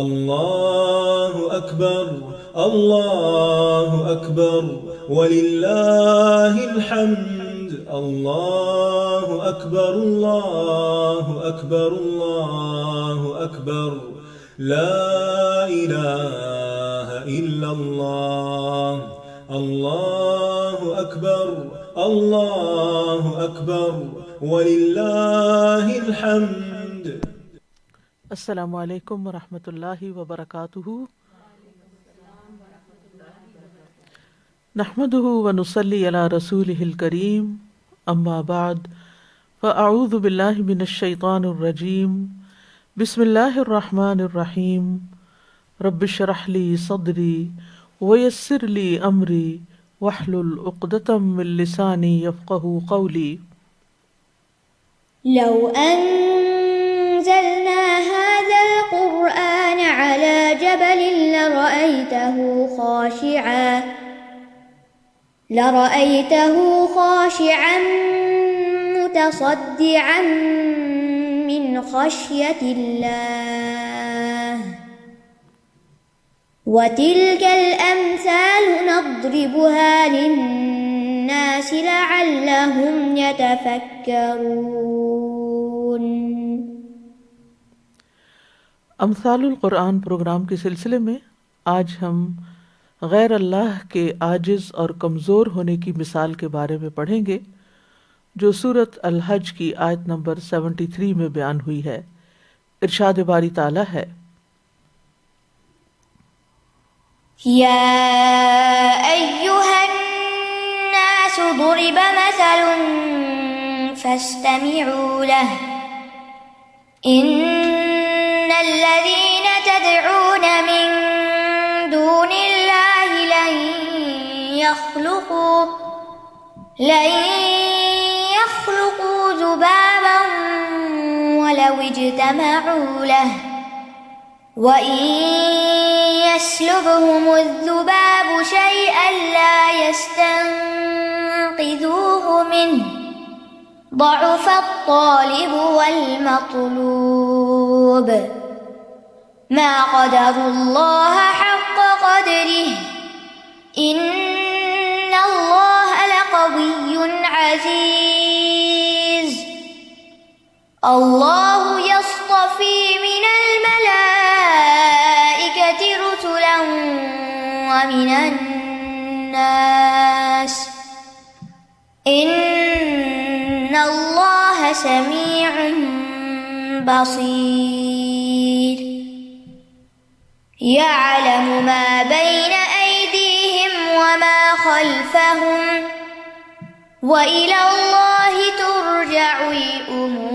اللہ اکبر اللہ اکبر وللہ الحمد اللہ اکبر اللہ اکبر اللہ اکبر لا الہ الا اللہ اللہ اکبر اللہ اکبر وللہ الحمد۔ السلام علیکم ورحمۃ اللہ وبرکاتہ۔ نحمده ونصلی علی رسولہ الکریم، اما بعد فاعوذ باللہ من الشیطان الرجیم، بسم اللہ الرحمن الرحیم، رب اشرح لی صدری ویسر لی امری واحلل عقدۃ من لسانی یفقہوا قولی۔ لو أنزلنا هذا القرآن على جبل لرأيته خاشعا متصدعا من خشية الله وتلك الأمثال نضربها للناس لعلهم يتفكرون۔ امثال القرآن پروگرام کے سلسلے میں آج ہم غیر اللہ کے عاجز اور کمزور ہونے کی مثال کے بارے میں پڑھیں گے، جو سورۃ الحج کی آیت نمبر 73 میں بیان ہوئی ہے۔ ارشاد باری تعالیٰ ہے، يا أيها الناس ضرب مثل فاستمعوا له إن الذين تدعون من دون الله لن يخلقوا ذبابا ولو اجتمعوا له وَإِن يَسْلُبْهُمُ الذُّبَابُ شَيْئًا لَا يَسْتَنقِذُوهُ مِنْهُ ضَعُفَ الطَّالِبُ وَالْمَطْلُوبُ مَا قَدَرُوا اللَّهَ حَقَّ قَدْرِهِ إِنَّ اللَّهَ لَقَوِيٌّ عَزِيزٌ اللَّهُ يَصْطَفِي مِنَ الملائكة رسلا ومن الناس إن الله سميع بصير يعلم ما بين أيديهم وما خلفهم وإلى الله ترجع الأمور۔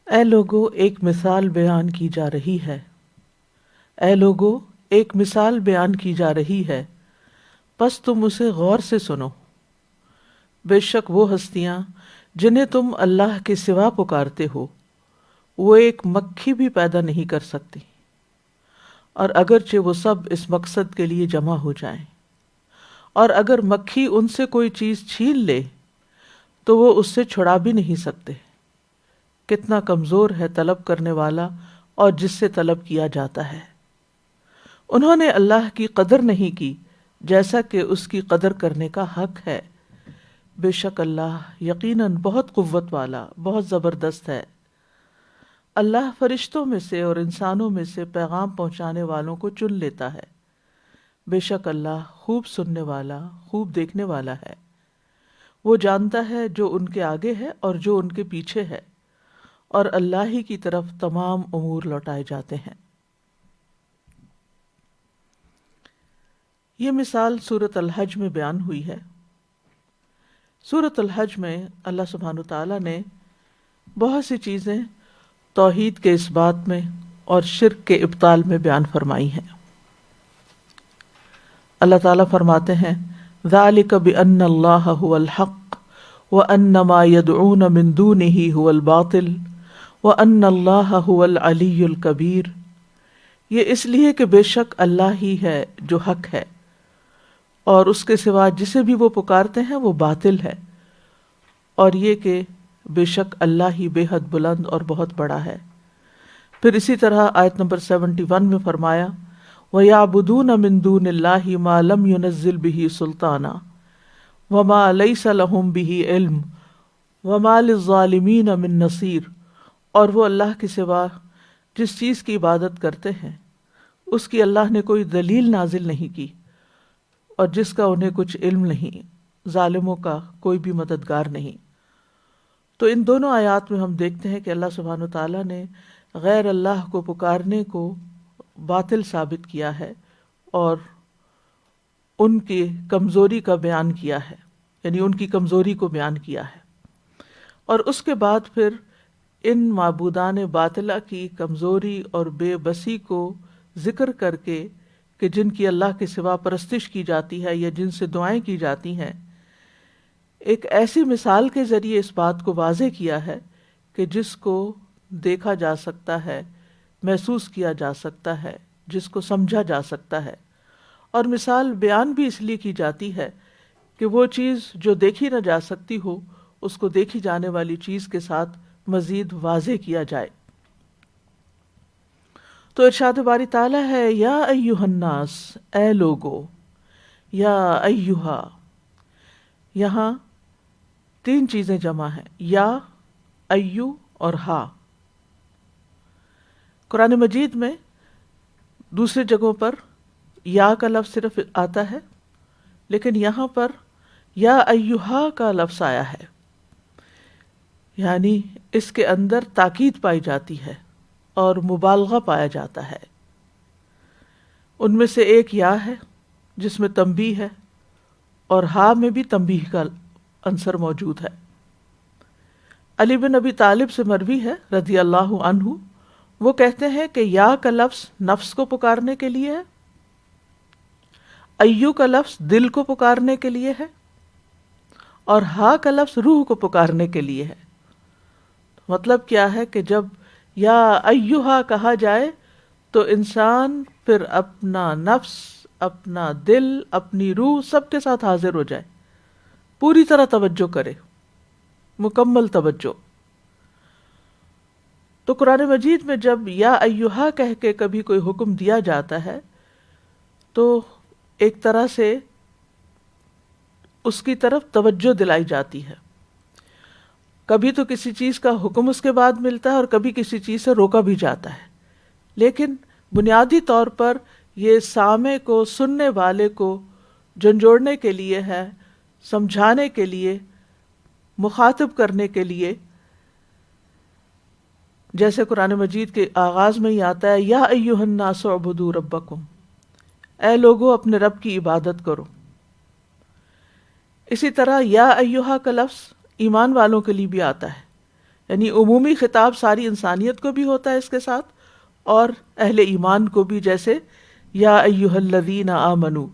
اے لوگو ایک مثال بیان کی جا رہی ہے، اے لوگو ایک مثال بیان کی جا رہی ہے، پس تم اسے غور سے سنو۔ بے شک وہ ہستیاں جنہیں تم اللہ کے سوا پکارتے ہو، وہ ایک مکھی بھی پیدا نہیں کر سکتی، اور اگرچہ وہ سب اس مقصد کے لیے جمع ہو جائیں، اور اگر مکھی ان سے کوئی چیز چھین لے تو وہ اس سے چھڑا بھی نہیں سکتے۔ کتنا کمزور ہے طلب کرنے والا اور جس سے طلب کیا جاتا ہے۔ انہوں نے اللہ کی قدر نہیں کی جیسا کہ اس کی قدر کرنے کا حق ہے۔ بے شک اللہ یقیناً بہت قوت والا، بہت زبردست ہے۔ اللہ فرشتوں میں سے اور انسانوں میں سے پیغام پہنچانے والوں کو چن لیتا ہے۔ بے شک اللہ خوب سننے والا، خوب دیکھنے والا ہے۔ وہ جانتا ہے جو ان کے آگے ہے اور جو ان کے پیچھے ہے، اور اللہ ہی کی طرف تمام امور لوٹائے جاتے ہیں۔ یہ مثال سورۃ الحج میں بیان ہوئی ہے۔ سورۃ الحج میں اللہ سبحانہ تعالیٰ نے بہت سی چیزیں توحید کے اس بات میں اور شرک کے ابطال میں بیان فرمائی ہیں۔ اللہ تعالیٰ فرماتے ہیں، ذَلِكَ بِأَنَّ اللَّهَ هُوَ الْحَقُّ وَأَنَّ مَا يَدْعُونَ مِن دُونِهِ هُوَ الْبَاطِلُ وَأَنَّ اللَّهَ هُوَ الْعَلِيُّ الْكَبِيرُ۔ یہ اس لیے کہ بے شک اللہ ہی ہے جو حق ہے، اور اس کے سوا جسے بھی وہ پکارتے ہیں وہ باطل ہے، اور یہ کہ بے شک اللہ ہی بے حد بلند اور بہت بڑا ہے۔ پھر اسی طرح آیت نمبر 71 میں فرمایا وَيَعْبُدُونَ مِن دُونِ اللَّهِ مَا لَمْ يُنَزِّلْ بِهِ سُلْطَانًا وَمَا لَيْسَ لَهُم بِهِ عِلْمٌ وَمَا لِلظَّالِمِينَ مِن نَصِيرٍ، اور وہ اللہ کے سوا جس چیز کی عبادت کرتے ہیں اس کی اللہ نے کوئی دلیل نازل نہیں کی اور جس کا انہیں کچھ علم نہیں، ظالموں کا کوئی بھی مددگار نہیں۔ تو ان دونوں آیات میں ہم دیکھتے ہیں کہ اللہ سبحانہ وتعالیٰ نے غیر اللہ کو پکارنے کو باطل ثابت کیا ہے اور ان کی کمزوری کا بیان کیا ہے، یعنی ان کی کمزوری کو بیان کیا ہے، اور اس کے بعد پھر ان معبودان باطلہ کی کمزوری اور بے بسی کو ذکر کر کے کہ جن کی اللہ کے سوا پرستش کی جاتی ہے یا جن سے دعائیں کی جاتی ہیں، ایک ایسی مثال کے ذریعے اس بات کو واضح کیا ہے کہ جس کو دیکھا جا سکتا ہے، محسوس کیا جا سکتا ہے، جس کو سمجھا جا سکتا ہے۔ اور مثال بیان بھی اس لیے کی جاتی ہے کہ وہ چیز جو دیکھی نہ جا سکتی ہو اس کو دیکھی جانے والی چیز کے ساتھ مزید واضح کیا جائے۔ تو ارشاد باری تعالیٰ ہے یا ایہا الناس، اے لوگو، یا ایہا، یہاں تین چیزیں جمع ہیں، یا، ایو اور ہا۔ قرآن مجید میں دوسری جگہوں پر یا کا لفظ صرف آتا ہے، لیکن یہاں پر یا ایہا کا لفظ آیا ہے، یعنی اس کے اندر تاکید پائی جاتی ہے اور مبالغہ پایا جاتا ہے۔ ان میں سے ایک یا ہے جس میں تنبیہ ہے، اور ہا میں بھی تنبیہ کا عنصر موجود ہے۔ علی بن ابی طالب سے مروی ہے رضی اللہ عنہ، وہ کہتے ہیں کہ یا کا لفظ نفس کو پکارنے کے لیے ہے، ایو کا لفظ دل کو پکارنے کے لیے ہے، اور ہا کا لفظ روح کو پکارنے کے لیے ہے۔ مطلب کیا ہے کہ جب یا ایہا کہا جائے تو انسان پھر اپنا نفس، اپنا دل، اپنی روح سب کے ساتھ حاضر ہو جائے، پوری طرح توجہ کرے، مکمل توجہ۔ تو قرآن مجید میں جب یا ایہا کہہ کے کبھی کوئی حکم دیا جاتا ہے تو ایک طرح سے اس کی طرف توجہ دلائی جاتی ہے۔ کبھی تو کسی چیز کا حکم اس کے بعد ملتا ہے اور کبھی کسی چیز سے روکا بھی جاتا ہے، لیکن بنیادی طور پر یہ سامع کو، سننے والے کو جھنجھوڑنے کے لیے ہے، سمجھانے کے لیے، مخاطب کرنے کے لیے۔ جیسے قرآن مجید کے آغاز میں ہی آتا ہے یا ایھا الناس اعبدوا ربکم، اے لوگو اپنے رب کی عبادت کرو۔ اسی طرح یا ایھا کا لفظ ایمان والوں کے لیے بھی آتا ہے، یعنی عمومی خطاب ساری انسانیت کو بھی ہوتا ہے اس کے ساتھ، اور اہل ایمان کو بھی، جیسے یا ایھا الذین آمنوا۔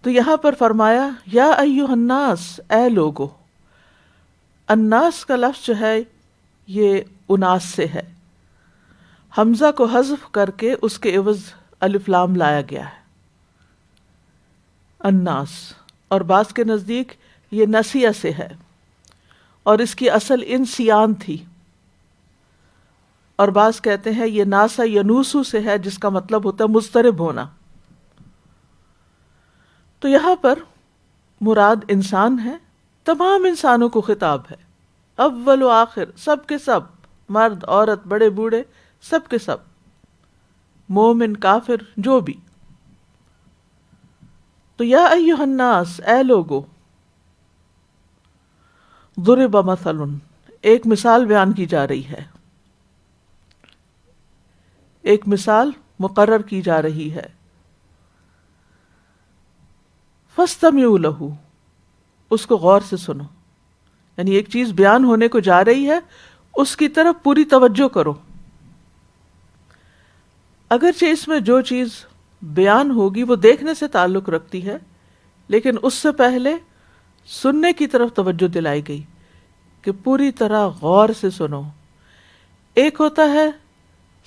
تو یہاں پر فرمایا یا ایھا الناس، اے لوگو۔ الناس کا لفظ جو ہے یہ اناس سے ہے، حمزہ کو حذف کر کے اس کے عوض الف لام لایا گیا ہے، الناس۔ اور بعض کے نزدیک یہ نسیہ سے ہے، اور اس کی اصل انسیان تھی، اور بعض کہتے ہیں یہ ناسا ینوسو سے ہے، جس کا مطلب ہوتا ہے مضطرب ہونا۔ تو یہاں پر مراد انسان ہے، تمام انسانوں کو خطاب ہے، اول و آخر، سب کے سب، مرد، عورت، بڑے بوڑھے، سب کے سب، مومن، کافر، جو بھی۔ تو یا ایھا الناس، اے لوگو، ضرب مثل، ایک مثال بیان کی جا رہی ہے، ایک مثال مقرر کی جا رہی ہے۔ فاستمعوا لہ، اس کو غور سے سنو، یعنی ایک چیز بیان ہونے کو جا رہی ہے، اس کی طرف پوری توجہ کرو۔ اگرچہ اس میں جو چیز بیان ہوگی وہ دیکھنے سے تعلق رکھتی ہے، لیکن اس سے پہلے سننے کی طرف توجہ دلائی گئی کہ پوری طرح غور سے سنو۔ ایک ہوتا ہے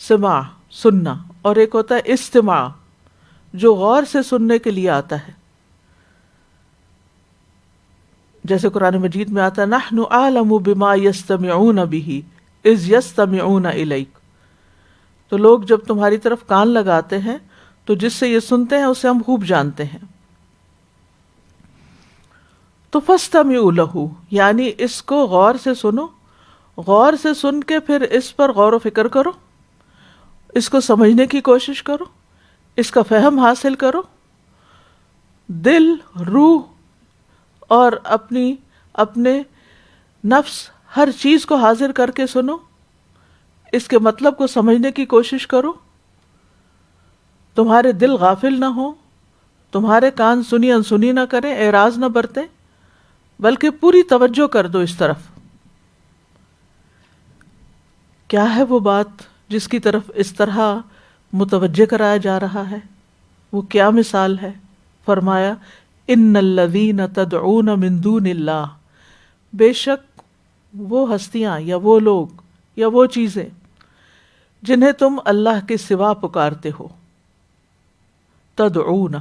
سماع، سننا، اور ایک ہوتا ہے استماع، جو غور سے سننے کے لیے آتا ہے۔ جیسے قرآن مجید میں آتا ہے نحن اعلم بما یستمعون به اذ یستمعون الیک، تو لوگ جب تمہاری طرف کان لگاتے ہیں تو جس سے یہ سنتے ہیں اسے ہم خوب جانتے ہیں. تو فاستمعوا لہ، یعنی اس کو غور سے سنو، غور سے سن کے پھر اس پر غور و فکر کرو، اس کو سمجھنے کی کوشش کرو، اس کا فہم حاصل کرو، دل، روح اور اپنے نفس ہر چیز کو حاضر کر کے سنو، اس کے مطلب کو سمجھنے کی کوشش کرو. تمہارے دل غافل نہ ہو، تمہارے کان سنی انسنی نہ کریں، اعراض نہ برتیں، بلکہ پوری توجہ کر دو اس طرف. کیا ہے وہ بات جس کی طرف اس طرح متوجہ کرایا جا رہا ہے؟ وہ کیا مثال ہے؟ فرمایا ان الذین تدعون من دون اللہ، بے شک وہ ہستیاں یا وہ لوگ یا وہ چیزیں جنہیں تم اللہ کے سوا پکارتے ہو. تدعون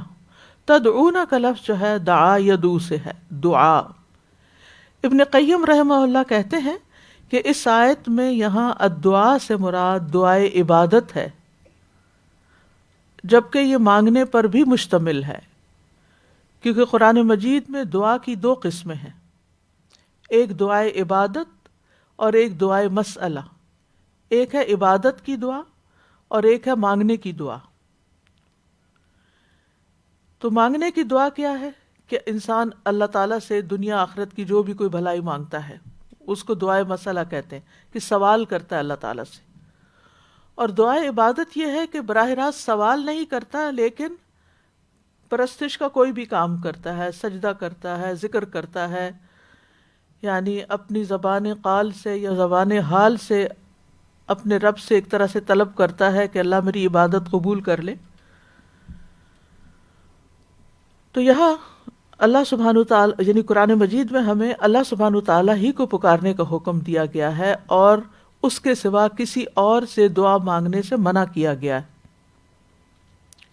کا لفظ جو ہے دعا یدعو سے ہے، دعا. ابن قیم رحمہ اللہ کہتے ہیں کہ اس آیت میں یہاں الدعاء سے مراد دعائے عبادت ہے، جبکہ یہ مانگنے پر بھی مشتمل ہے، کیونکہ قرآن مجید میں دعا کی دو قسمیں ہیں، ایک دعائے عبادت اور ایک دعائے مسئلہ. ایک ہے عبادت کی دعا اور ایک ہے مانگنے کی دعا. تو مانگنے کی دعا کیا ہے کہ انسان اللہ تعالیٰ سے دنیا آخرت کی جو بھی کوئی بھلائی مانگتا ہے اس کو دعائے مسئلہ کہتے ہیں، کہ سوال کرتا ہے اللہ تعالیٰ سے. اور دعائے عبادت یہ ہے کہ براہ راست سوال نہیں کرتا، لیکن پرستش کا کوئی بھی کام کرتا ہے، سجدہ کرتا ہے، ذکر کرتا ہے، یعنی اپنی زبان قال سے یا زبان حال سے اپنے رب سے ایک طرح سے طلب کرتا ہے کہ اللہ میری عبادت قبول کر لے. تو یہاں اللہ سبحانہ وتعالی یعنی قرآن مجید میں ہمیں اللہ سبحانہ وتعالی ہی کو پکارنے کا حکم دیا گیا ہے اور اس کے سوا کسی اور سے دعا مانگنے سے منع کیا گیا ہے.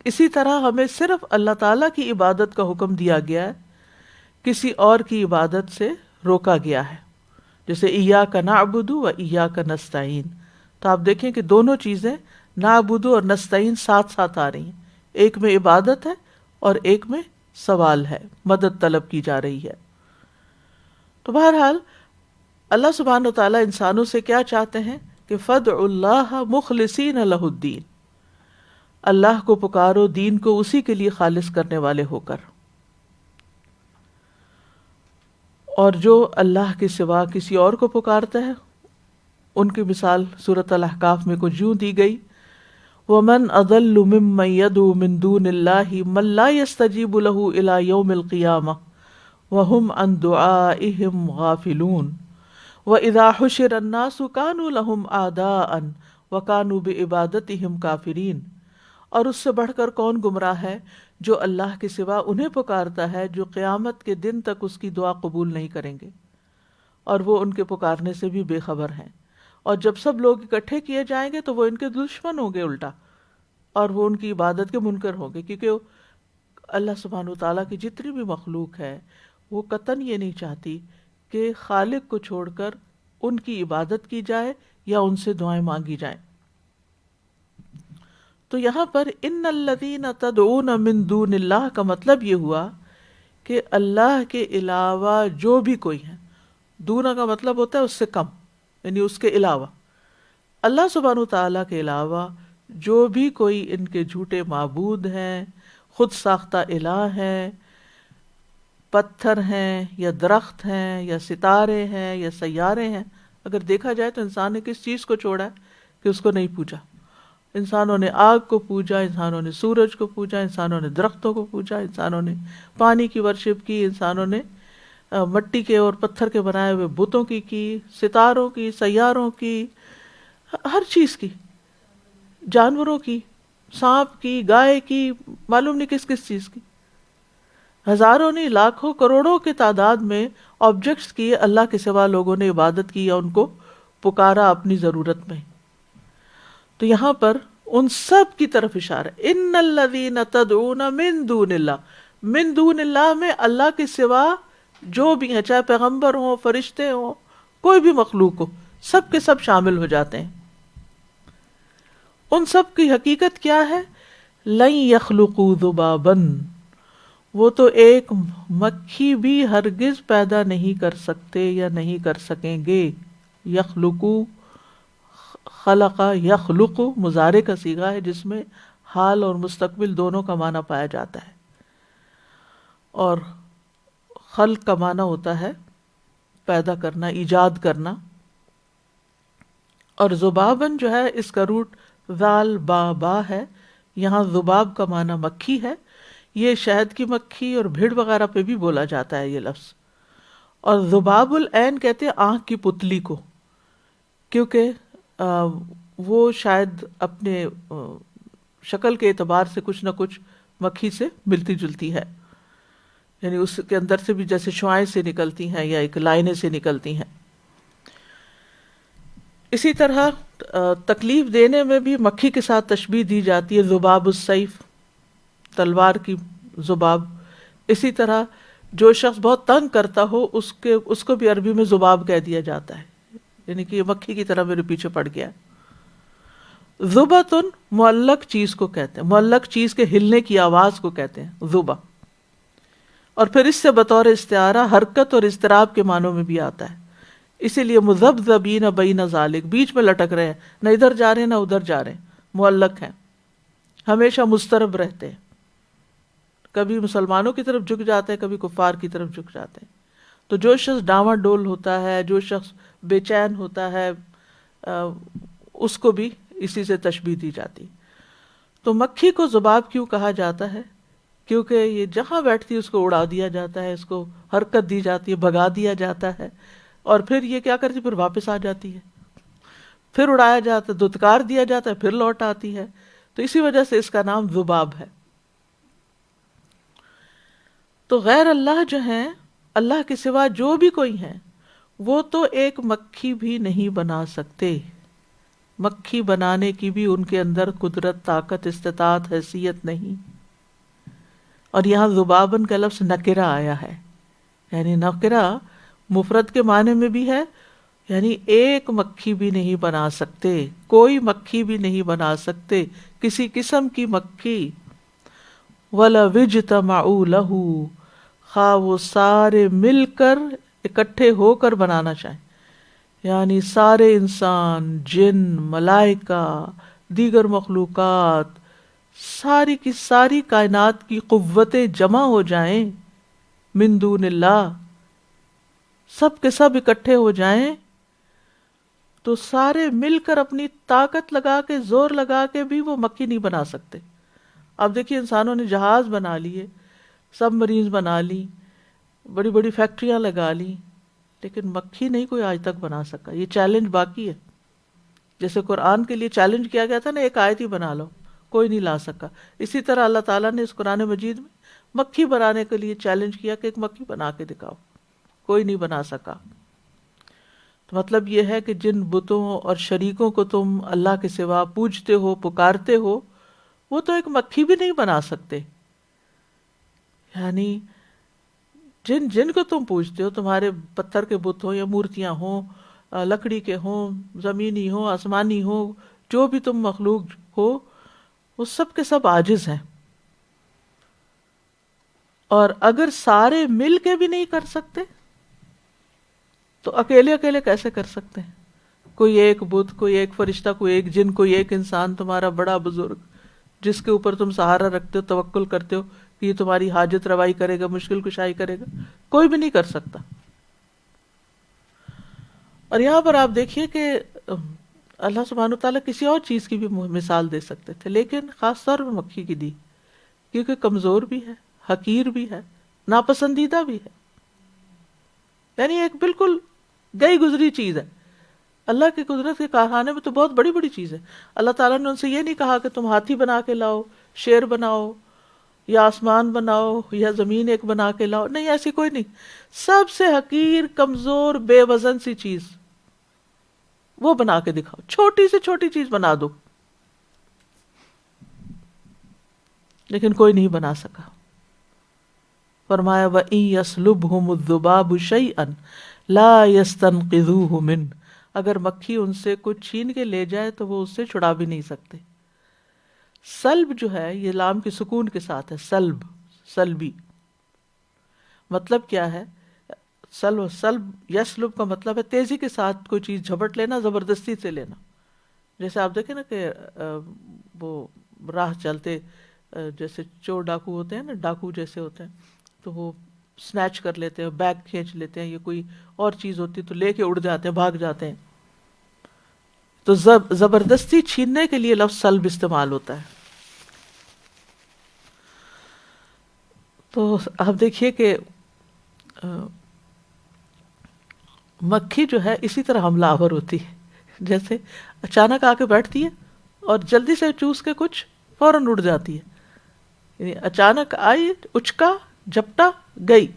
اسی طرح ہمیں صرف اللہ تعالیٰ کی عبادت کا حکم دیا گیا ہے، کسی اور کی عبادت سے روکا گیا ہے، جیسے ایاک نعبد و ایاک نستعین. تو آپ دیکھیں کہ دونوں چیزیں نعبد اور نستعین ساتھ ساتھ آ رہی ہیں، ایک میں عبادت ہے اور ایک میں سوال ہے، مدد طلب کی جا رہی ہے. تو بہرحال اللہ سبحانہ وتعالیٰ انسانوں سے کیا چاہتے ہیں کہ فدعوا اللہ مخلصین لہ الدین، اللہ کو پکارو دین کو اسی کے لیے خالص کرنے والے ہو کر. اور جو اللہ کے سوا کسی اور کو پکارتا ہے ان کی مثال سورۃ الاحقاف میں کچھ یوں دی گئی وَمَنْ أَضَلُّ مِمَّنْ يَدْعُو مِن دُونِ اللَّهِ مَن لَّا يَسْتَجِيبُ لَهُ إِلَى يَوْمِ الْقِيَامَةِ وَهُمْ عَن دُعَائِهِمْ غَافِلُونَ وَإِذَا حُشِرَ النَّاسُ كَانُوا لَهُمْ أَعْدَاءً وَكَانُوا بِعِبَادَتِهِمْ كَافِرِينَ. اور اس سے بڑھ کر کون گمراہ ہے جو اللہ کے سوا انہیں پکارتا ہے جو قیامت کے دن تک اس کی دعا قبول نہیں کریں گے اور وہ ان کے پکارنے سے بھی بے خبر ہیں. اور جب سب لوگ اکٹھے کیے جائیں گے تو وہ ان کے دشمن ہوں گے الٹا، اور وہ ان کی عبادت کے منکر ہوں گے، کیونکہ اللہ سبحانہ وتعالیٰ کی جتنی بھی مخلوق ہے وہ قطعاً یہ نہیں چاہتی کہ خالق کو چھوڑ کر ان کی عبادت کی جائے یا ان سے دعائیں مانگی جائیں. تو یہاں پر ان الذین تدعون من دون اللہ کا مطلب یہ ہوا کہ اللہ کے علاوہ جو بھی کوئی ہے، دونہ کا مطلب ہوتا ہے اس سے کم، یعنی اس کے علاوہ، اللہ سبحانہ وتعالیٰ کے علاوہ جو بھی کوئی ان کے جھوٹے معبود ہیں، خود ساختہ الہ ہیں، پتھر ہیں یا درخت ہیں یا ستارے ہیں یا سیارے ہیں. اگر دیکھا جائے تو انسان نے کس چیز کو چھوڑا ہے کہ اس کو نہیں پوجا؟ انسانوں نے آگ کو پوجا، انسانوں نے سورج کو پوجا، انسانوں نے درختوں کو پوجا، انسانوں نے پانی کی ورشپ کی، انسانوں نے مٹی کے اور پتھر کے بنائے ہوئے بتوں کی، ستاروں کی، سیاروں کی، ہر چیز کی، جانوروں کی، سانپ کی، گائے کی، معلوم نہیں کس کس چیز کی، ہزاروں نہیں لاکھوں کروڑوں کے تعداد میں آبجیکٹس کی اللہ کے سوا لوگوں نے عبادت کی یا ان کو پکارا اپنی ضرورت میں. تو یہاں پر ان سب کی طرف اشارہ، ان الذین تدعون من دون اللہ. من دون اللہ میں اللہ کے سوا جو بھی ہیں، چاہے پیغمبر ہوں، فرشتے ہوں، کوئی بھی مخلوق ہو، سب کے سب شامل ہو جاتے ہیں۔ ان سب کی حقیقت کیا ہے؟ لن یخلقوا ذبابا، وہ تو ایک مکھی بھی ہرگز پیدا نہیں کر سکتے یا نہیں کر سکیں گے۔ یخلقو، خلق یخلق مضارع کا صیغہ ہے جس میں حال اور مستقبل دونوں کا معنی پایا جاتا ہے، اور خلق کا معنی ہوتا ہے پیدا کرنا، ایجاد کرنا۔ اور ذبابن جو ہے اس کا روٹ ذال با با ہے، یہاں ذباب کا معنی مکھی ہے۔ یہ شہد کی مکھی اور بھیڑ وغیرہ پہ بھی بولا جاتا ہے یہ لفظ۔ اور ذباب العین کہتے ہیں آنکھ کی پتلی کو، کیونکہ وہ شاید اپنے شکل کے اعتبار سے کچھ نہ کچھ مکھی سے ملتی جلتی ہے، یعنی اس کے اندر سے بھی جیسے شعاعیں سے نکلتی ہیں یا ایک لائنیں سے نکلتی ہیں۔ اسی طرح تکلیف دینے میں بھی مکھی کے ساتھ تشبیہ دی جاتی ہے، ذباب السیف، تلوار کی ذباب۔ اسی طرح جو شخص بہت تنگ کرتا ہو اس کو بھی عربی میں ذباب کہہ دیا جاتا ہے، یعنی کہ یہ مکھی کی طرح میرے پیچھے پڑ گیا۔ ذبتن معلق چیز کو کہتے ہیں، معلق چیز کے ہلنے کی آواز کو کہتے ہیں ذبا، اور پھر اس سے بطور استعارہ حرکت اور اضطراب کے معنوں میں بھی آتا ہے۔ اسی لیے مذبذبین بین ذالک، بیچ میں لٹک رہے ہیں، نہ ادھر جا رہے ہیں نہ ادھر جا رہے ہیں، معلق ہیں، ہمیشہ مضطرب رہتے ہیں، کبھی مسلمانوں کی طرف جھک جاتے ہیں، کبھی کفار کی طرف جھک جاتے ہیں۔ تو جو شخص ڈاواں ڈول ہوتا ہے، جو شخص بے چین ہوتا ہے، اس کو بھی اسی سے تشبیہ دی جاتی۔ تو مکھی کو ذباب کیوں کہا جاتا ہے؟ کیونکہ یہ جہاں بیٹھتی ہے اس کو اڑا دیا جاتا ہے، اس کو حرکت دی جاتی ہے، بھگا دیا جاتا ہے، اور پھر یہ کیا کرتی، پھر واپس آ جاتی ہے، پھر اڑایا جاتا ہے، دھتکار دیا جاتا ہے، پھر لوٹ آتی ہے۔ تو اسی وجہ سے اس کا نام ذباب ہے۔ تو غیر اللہ جو ہیں، اللہ کے سوا جو بھی کوئی ہیں، وہ تو ایک مکھی بھی نہیں بنا سکتے۔ مکھی بنانے کی بھی ان کے اندر قدرت، طاقت، استطاعت، حیثیت نہیں۔ اور یہاں ذبابن کا لفظ نکرہ آیا ہے، یعنی نکرہ مفرد کے معنی میں بھی ہے، یعنی ایک مکھی بھی نہیں بنا سکتے، کوئی مکھی بھی نہیں بنا سکتے، کسی قسم کی مکھی۔ وَلَوِ اجْتَمَعُوا لَهُ، خواہ وہ سارے مل کر اکٹھے ہو کر بنانا چاہیں، یعنی سارے انسان، جن، ملائکہ، دیگر مخلوقات، ساری کی ساری کائنات کی قوتیں جمع ہو جائیں من دون اللہ، سب کے سب اکٹھے ہو جائیں، تو سارے مل کر اپنی طاقت لگا کے، زور لگا کے بھی وہ مکھی نہیں بنا سکتے۔ اب دیکھیے انسانوں نے جہاز بنا لیے، سب مریض بنا لی، بڑی بڑی فیکٹریاں لگا لی، لیکن مکھی نہیں کوئی آج تک بنا سکا۔ یہ چیلنج باقی ہے، جیسے قرآن کے لیے چیلنج کیا گیا تھا نا، ایک آیت ہی بنا لو، کوئی نہیں لا سکا۔ اسی طرح اللہ تعالیٰ نے اس قرآن مجید میں مکھی بنانے کے لیے چیلنج کیا کہ ایک مکھی بنا کے دکھاؤ، کوئی نہیں بنا سکا۔ تو مطلب یہ ہے کہ جن بتوں اور شریکوں کو تم اللہ کے سوا پوجتے ہو، پکارتے ہو، وہ تو ایک مکھی بھی نہیں بنا سکتے۔ یعنی جن کو تم پوجتے ہو، تمہارے پتھر کے بت ہوں یا مورتیاں ہوں، لکڑی کے ہوں، زمینی ہوں، آسمانی ہوں، جو بھی تم مخلوق ہو، وہ سب کے سب عاجز ہیں۔ اور اگر سارے مل کے بھی نہیں کر سکتے تو اکیلے اکیلے کیسے کر سکتے ہیں؟ کوئی ایک بت، کوئی ایک فرشتہ، کوئی ایک جن، کوئی ایک انسان، تمہارا بڑا بزرگ جس کے اوپر تم سہارا رکھتے ہو، توکل کرتے ہو کہ یہ تمہاری حاجت روائی کرے گا، مشکل کشائی کرے گا، کوئی بھی نہیں کر سکتا۔ اور یہاں پر آپ دیکھیے کہ اللہ سبحانہ وتعالیٰ کسی اور چیز کی بھی مثال دے سکتے تھے، لیکن خاص طور پر مکھی کی دی، کیونکہ کمزور بھی ہے، حقیر بھی ہے، ناپسندیدہ بھی ہے، یعنی ایک بالکل گئی گزری چیز ہے۔ اللہ کی قدرت کے کارخانے میں تو بہت بڑی بڑی چیز ہے۔ اللہ تعالیٰ نے ان سے یہ نہیں کہا کہ تم ہاتھی بنا کے لاؤ، شیر بناؤ، یا آسمان بناؤ، یا زمین ایک بنا کے لاؤ، نہیں، ایسی کوئی نہیں۔ سب سے حقیر، کمزور، بے وزن سی چیز وہ بنا کے دکھاؤ، چھوٹی سے چھوٹی چیز بنا دو، لیکن کوئی نہیں بنا سکا۔ فرمایا وَإِن يَسْلُبْهُمُ الذُّبَابُ شَيْئًا لَا يَسْتَنْقِذُوهُ مِنْهُ، اگر مکھی ان سے کچھ چھین کے لے جائے تو وہ اس سے چھڑا بھی نہیں سکتے۔ سلب جو ہے یہ لام کی سکون کے ساتھ ہے، سلب، سلبی۔ مطلب کیا ہے؟ سلب یسلب کا مطلب ہے تیزی کے ساتھ کوئی چیز جھپٹ لینا، زبردستی سے لینا۔ جیسے آپ دیکھیں نا کہ وہ راہ چلتے جیسے چور ڈاکو ہوتے ہیں نا، ڈاکو جیسے ہوتے ہیں، تو وہ سنیچ کر لیتے ہیں، بیگ کھینچ لیتے ہیں، یا کوئی اور چیز ہوتی تو لے کے اڑ جاتے ہیں، بھاگ جاتے ہیں۔ تو زبردستی چھیننے کے لیے لفظ سلب استعمال ہوتا ہے۔ تو آپ دیکھیے کہ مکھی جو ہے اسی طرح حملہ آور ہوتی ہے، جیسے اچانک آ کے بیٹھتی ہے اور جلدی سے چوس کے کچھ فوراً اڑ جاتی ہے، یعنی اچانک آئی، اچکا، جھپٹا، گئی۔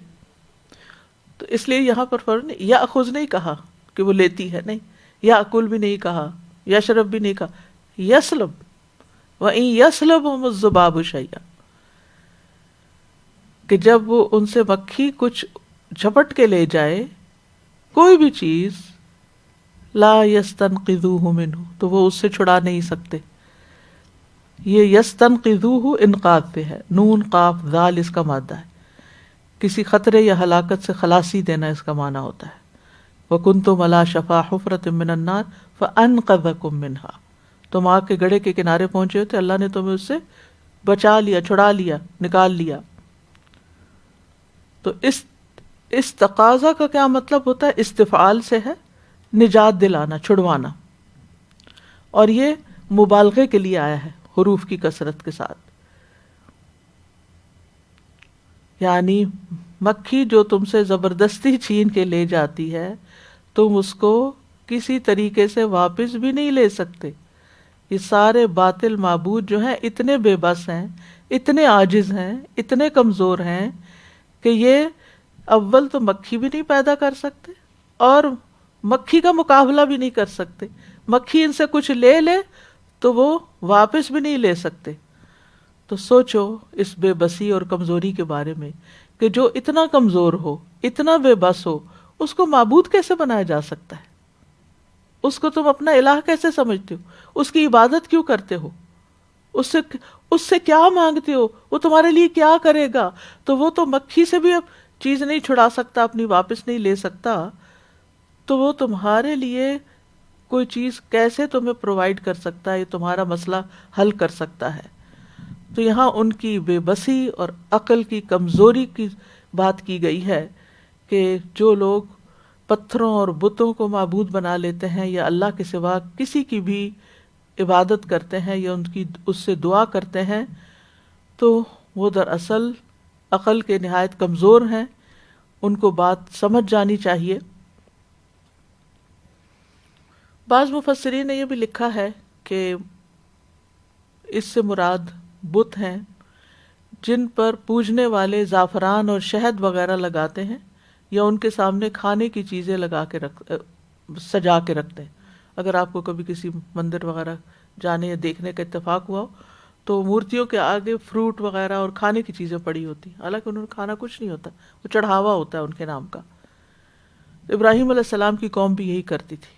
تو اس لیے یہاں پر فوراً یاخذ نہیں کہا کہ وہ لیتی ہے، نہیں، یاکل بھی نہیں کہا، یشرب بھی نہیں کہا، یسلب، وَإِن يَسْلُبْهُمُ الذُّبَابُ شَيْئًا، کہ جب وہ ان سے مکھی کچھ جھپٹ کے لے جائے کوئی بھی چیز، لا یستنقذوہ منہ، تو وہ اس سے چھڑا نہیں سکتے۔ یہ یستنقذوہ انقاذ پہ ہے، نون قاف ذال اس کا مادہ ہے، کسی خطرے یا ہلاکت سے خلاصی دینا اس کا معنی ہوتا ہے۔ وَكُنْتُمْ عَلَىٰ شَفَا حُفْرَةٍ مِّنَ النَّارِ فَأَنْقَذَكُم مِّنْهَا، تم آگ کے گڑھے کے کنارے پہنچے ہوتے، اللہ نے تمہیں اس سے بچا لیا، چھڑا لیا، نکال لیا۔ تو اس تقاضا کا کیا مطلب ہوتا ہے؟ استفعال سے ہے نجات دلانا، چھڑوانا، اور یہ مبالغے کے لیے آیا ہے حروف کی کثرت کے ساتھ۔ یعنی مکھی جو تم سے زبردستی چھین کے لے جاتی ہے، تم اس کو کسی طریقے سے واپس بھی نہیں لے سکتے۔ یہ سارے باطل معبود جو ہیں اتنے بے بس ہیں، اتنے عاجز ہیں، اتنے کمزور ہیں کہ یہ اول تو مکھی بھی نہیں پیدا کر سکتے اور مکھی کا مقابلہ بھی نہیں کر سکتے۔ مکھی ان سے کچھ لے لے تو وہ واپس بھی نہیں لے سکتے۔ تو سوچو اس بے بسی اور کمزوری کے بارے میں کہ جو اتنا کمزور ہو، اتنا بے بس ہو، اس کو معبود کیسے بنایا جا سکتا ہے؟ اس کو تم اپنا الہ کیسے سمجھتے ہو؟ اس کی عبادت کیوں کرتے ہو؟ اس سے کیا مانگتے ہو؟ وہ تمہارے لیے کیا کرے گا؟ تو وہ تو مکھی سے بھی اب چیز نہیں چھڑا سکتا، اپنی واپس نہیں لے سکتا، تو وہ تمہارے لیے کوئی چیز کیسے تمہیں پرووائڈ کر سکتا ہے؟ یہ تمہارا مسئلہ حل کر سکتا ہے؟ تو یہاں ان کی بے بسی اور عقل کی کمزوری کی بات کی گئی ہے کہ جو لوگ پتھروں اور بتوں کو معبود بنا لیتے ہیں یا اللہ کے سوا کسی کی بھی عبادت کرتے ہیں یا اس سے دعا کرتے ہیں، تو وہ دراصل عقل کے نہایت کمزور ہیں، ان کو بات سمجھ جانی چاہیے۔ بعض مفسرین نے یہ بھی لکھا ہے کہ اس سے مراد بت ہیں جن پر پوجنے والے زعفران اور شہد وغیرہ لگاتے ہیں یا ان کے سامنے کھانے کی چیزیں لگا کے سجا کے رکھتے ہیں۔ اگر آپ کو کبھی کسی مندر وغیرہ جانے یا دیکھنے کا اتفاق ہوا تو مورتیوں کے آگے فروٹ وغیرہ اور کھانے کی چیزیں پڑی ہوتی، حالانکہ انہوں نے کھانا کچھ نہیں ہوتا، وہ چڑھاوا ہوتا ہے ان کے نام کا۔ ابراہیم علیہ السلام کی قوم بھی یہی کرتی تھی۔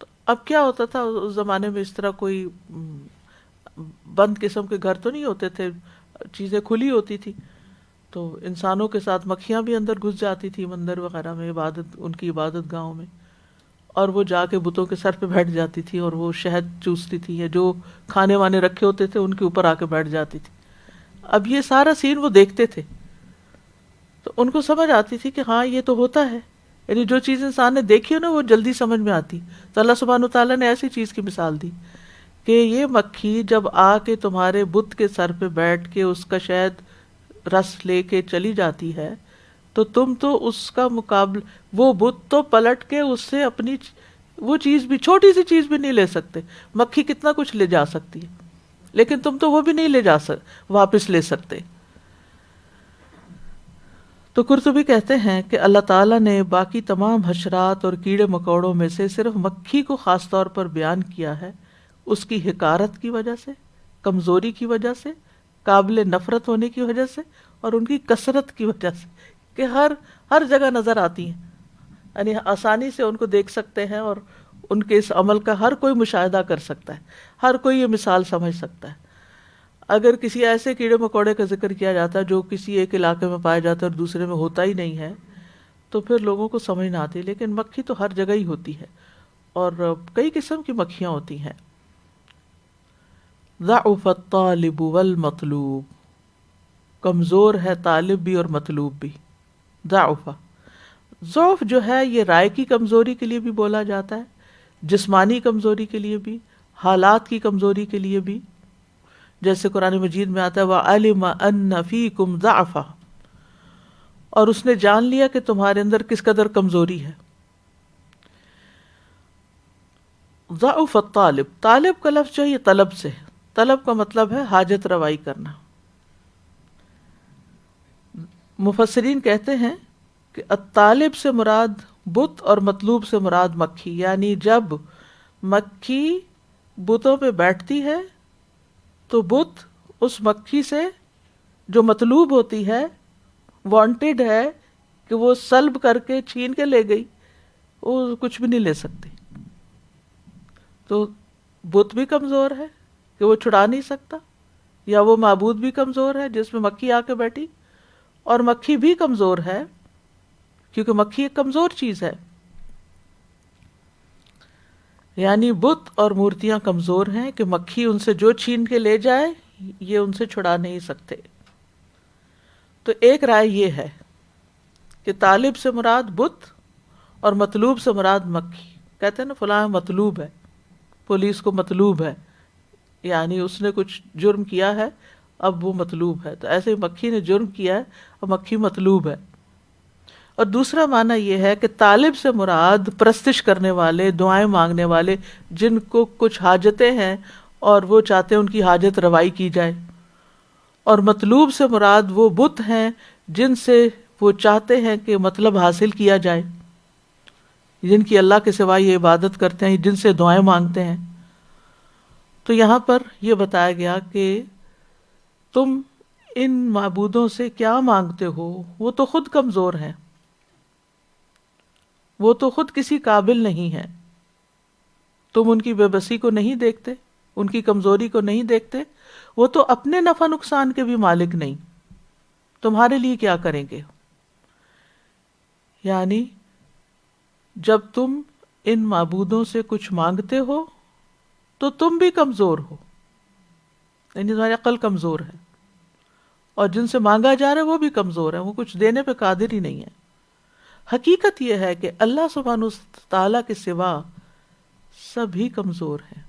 تو اب کیا ہوتا تھا اس زمانے میں، اس طرح کوئی بند قسم کے گھر تو نہیں ہوتے تھے، چیزیں کھلی ہوتی تھی، تو انسانوں کے ساتھ مکھیاں بھی اندر گھس جاتی تھی مندر وغیرہ میں، ان کی عبادت گاہوں میں، اور وہ جا کے بتوں کے سر پہ بیٹھ جاتی تھی اور وہ شہد چوستی تھی، یا جو کھانے وانے رکھے ہوتے تھے ان کے اوپر آ کے بیٹھ جاتی تھی۔ اب یہ سارا سین وہ دیکھتے تھے تو ان کو سمجھ آتی تھی کہ ہاں یہ تو ہوتا ہے، یعنی جو چیز انسان نے دیکھی ہو نا وہ جلدی سمجھ میں آتی۔ تو اللہ سبحانہ وتعالیٰ نے ایسی چیز کی مثال دی کہ یہ مکھی جب آ کے تمہارے بت کے سر پہ بیٹھ کے اس کا شہد رس لے کے چلی جاتی ہے، تو تم تو اس کا مقابلہ، وہ بت تو پلٹ کے اس سے اپنی وہ چیز بھی، چھوٹی سی چیز بھی نہیں لے سکتے۔ مکھی کتنا کچھ لے جا سکتی ہے، لیکن تم تو وہ بھی نہیں لے جا واپس لے سکتے۔ تو قرطبی کہتے ہیں کہ اللہ تعالیٰ نے باقی تمام حشرات اور کیڑے مکوڑوں میں سے صرف مکھی کو خاص طور پر بیان کیا ہے، اس کی حقارت کی وجہ سے، کمزوری کی وجہ سے، قابل نفرت ہونے کی وجہ سے اور ان کی کثرت کی وجہ سے کہ ہر جگہ نظر آتی ہیں، یعنی آسانی سے ان کو دیکھ سکتے ہیں اور ان کے اس عمل کا ہر کوئی مشاہدہ کر سکتا ہے، ہر کوئی یہ مثال سمجھ سکتا ہے۔ اگر کسی ایسے کیڑے مکوڑے کا ذکر کیا جاتا ہے جو کسی ایک علاقے میں پایا جاتا ہے اور دوسرے میں ہوتا ہی نہیں ہے تو پھر لوگوں کو سمجھ نہ آتی، لیکن مکھی تو ہر جگہ ہی ہوتی ہے اور کئی قسم کی مکھیاں ہوتی ہیں۔ ضعف الطالب والمطلوب، کمزور ہے طالب بھی اور مطلوب بھی۔ ضعف جو ہے یہ رائے کی کمزوری کے لیے بھی بولا جاتا ہے، جسمانی کمزوری کے لیے بھی، حالات کی کمزوری کے لیے بھی، جیسے قرآن مجید میں آتا ہے وَعَلِمَ أَنَّ فِيكُمْ ضَعْفًا، اور اس نے جان لیا کہ تمہارے اندر کس قدر کمزوری ہے۔ ضعف الطالب، طالب کا لفظ جو ہے یہ طلب سے ہے، طلب کا مطلب ہے حاجت روائی کرنا۔ مفسرین کہتے ہیں کہ الطالب سے مراد بت اور مطلوب سے مراد مکھی، یعنی جب مکھی بتوں پہ بیٹھتی ہے تو بت اس مکھی سے جو مطلوب ہوتی ہے، وانٹیڈ ہے کہ وہ سلب کر کے چھین کے لے گئی، وہ کچھ بھی نہیں لے سکتی۔ تو بت بھی کمزور ہے کہ وہ چھڑا نہیں سکتا، یا وہ معبود بھی کمزور ہے جس میں مکھی آ کے بیٹھی، اور مکھی بھی کمزور ہے کیونکہ مکھی ایک کمزور چیز ہے۔ یعنی بت اور مورتیاں کمزور ہیں کہ مکھی ان سے جو چھین کے لے جائے یہ ان سے چھڑا نہیں سکتے۔ تو ایک رائے یہ ہے کہ طالب سے مراد بت اور مطلوب سے مراد مکھی۔ کہتے ہیں نا فلاں مطلوب ہے، پولیس کو مطلوب ہے، یعنی اس نے کچھ جرم کیا ہے اب وہ مطلوب ہے، تو ایسے ہی مکھی نے جرم کیا ہے اور مکھی مطلوب ہے۔ اور دوسرا معنی یہ ہے کہ طالب سے مراد پرستش کرنے والے، دعائیں مانگنے والے، جن کو کچھ حاجتیں ہیں اور وہ چاہتے ہیں ان کی حاجت روائی کی جائے، اور مطلوب سے مراد وہ بت ہیں جن سے وہ چاہتے ہیں کہ مطلب حاصل کیا جائے، جن کی اللہ کے سوا یہ عبادت کرتے ہیں، جن سے دعائیں مانگتے ہیں۔ تو یہاں پر یہ بتایا گیا کہ تم ان معبودوں سے کیا مانگتے ہو، وہ تو خود کمزور ہیں، وہ تو خود کسی قابل نہیں ہے، تم ان کی بے بسی کو نہیں دیکھتے، ان کی کمزوری کو نہیں دیکھتے، وہ تو اپنے نفع نقصان کے بھی مالک نہیں، تمہارے لیے کیا کریں گے؟ یعنی جب تم ان معبودوں سے کچھ مانگتے ہو تو تم بھی کمزور ہو، یعنی تمہاری عقل کمزور ہے، اور جن سے مانگا جا رہا ہے وہ بھی کمزور ہے، وہ کچھ دینے پہ قادر ہی نہیں ہے۔ حقیقت یہ ہے کہ اللہ سبحانہ تعالیٰ کے سوا سبھی کمزور ہیں۔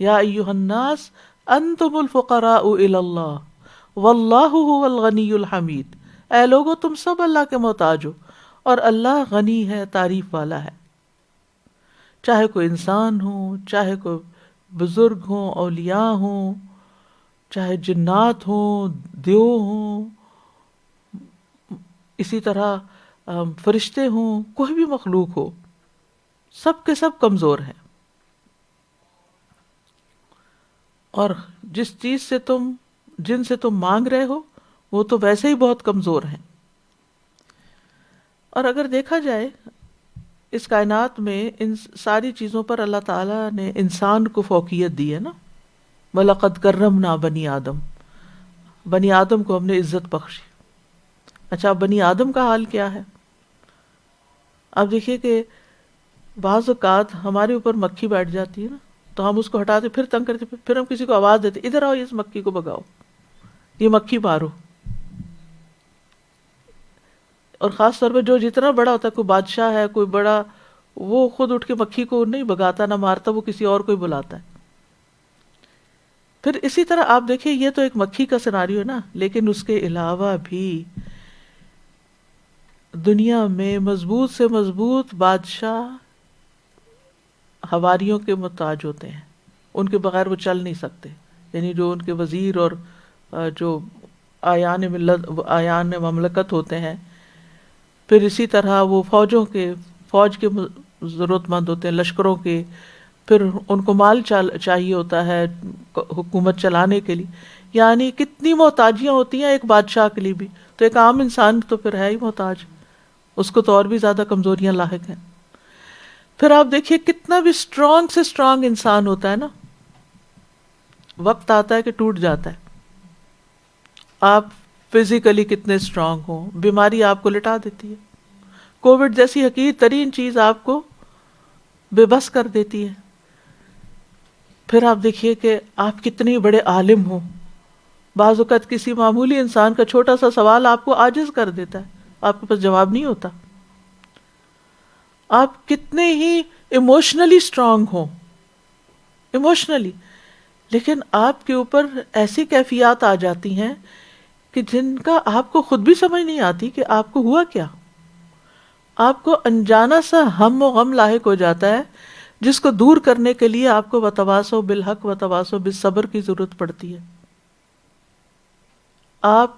یا ایھا الناس انتم الفقراء الی اللہ واللہ هو الغنی الحمید، اے لوگو تم سب اللہ کے محتاج ہو اور اللہ غنی ہے، تعریف والا ہے۔ چاہے کوئی انسان ہو، چاہے کوئی بزرگ ہوں، اولیاء ہوں، چاہے جنات ہوں، دیو ہوں، اسی طرح فرشتے ہوں، کوئی بھی مخلوق ہو، سب کے سب کمزور ہیں، اور جن سے تم مانگ رہے ہو وہ تو ویسے ہی بہت کمزور ہیں۔ اور اگر دیکھا جائے اس کائنات میں ان ساری چیزوں پر اللہ تعالیٰ نے انسان کو فوقیت دی ہے نا، وَلَقَدْ كَرَّمْنَا بَنِي آدم، بنی آدم کو ہم نے عزت بخشی۔ اچھا بنی آدم کا حال کیا ہے؟ اب دیکھیے کہ بعض اوقات ہمارے اوپر مکھی بیٹھ جاتی ہے نا تو ہم اس کو ہٹاتے پھر تنگ کرتے، پھر ہم کسی کو آواز دیتے ادھر آؤ اس مکھی کو بھگاؤ، یہ مکھی مارو۔ اور خاص طور پہ جو جتنا بڑا ہوتا ہے، کوئی بادشاہ ہے، کوئی بڑا، وہ خود اٹھ کے مکھی کو نہیں بھگاتا نہ مارتا، وہ کسی اور کو ہی بلاتا ہے۔ پھر اسی طرح آپ دیکھیں یہ تو ایک مکھی کا سیناریو ہے نا، لیکن اس کے علاوہ بھی دنیا میں مضبوط سے مضبوط بادشاہ حواریوں کے محتاج ہوتے ہیں، ان کے بغیر وہ چل نہیں سکتے، یعنی جو ان کے وزیر اور جو آیان مملکت ہوتے ہیں، پھر اسی طرح وہ فوج کے ضرورت مند ہوتے ہیں، لشکروں کے، پھر ان کو مال چاہیے ہوتا ہے حکومت چلانے کے لیے، یعنی کتنی محتاجیاں ہوتی ہیں ایک بادشاہ کے لیے بھی، تو ایک عام انسان تو پھر ہے ہی محتاج، اس کو تو اور بھی زیادہ کمزوریاں لاحق ہیں۔ پھر آپ دیکھیے کتنا بھی اسٹرانگ سے اسٹرانگ انسان ہوتا ہے نا، وقت آتا ہے کہ ٹوٹ جاتا ہے۔ آپ فزیکلی کتنے اسٹرانگ ہوں، بیماری آپ کو لٹا دیتی ہے، کووڈ جیسی حقیر ترین چیز آپ کو بے بس کر دیتی ہے۔ پھر آپ دیکھیے کہ آپ کتنے بڑے عالم ہوں، بعض اوقات کسی معمولی انسان کا چھوٹا سا سوال آپ کو عاجز کر دیتا ہے، آپ کے پاس جواب نہیں ہوتا۔ آپ کتنے ہی ایموشنلی اسٹرانگ ہوں، ایموشنلی، لیکن آپ کے اوپر ایسی کیفیات آ جاتی ہیں کہ جن کا آپ کو خود بھی سمجھ نہیں آتی کہ آپ کو ہوا کیا۔ آپ کو انجانا سا ہم و غم لاحق ہو جاتا ہے، جس کو دور کرنے کے لیے آپ کو وتواصوا بالحق وتواصوا بالصبر کی ضرورت پڑتی ہے۔ آپ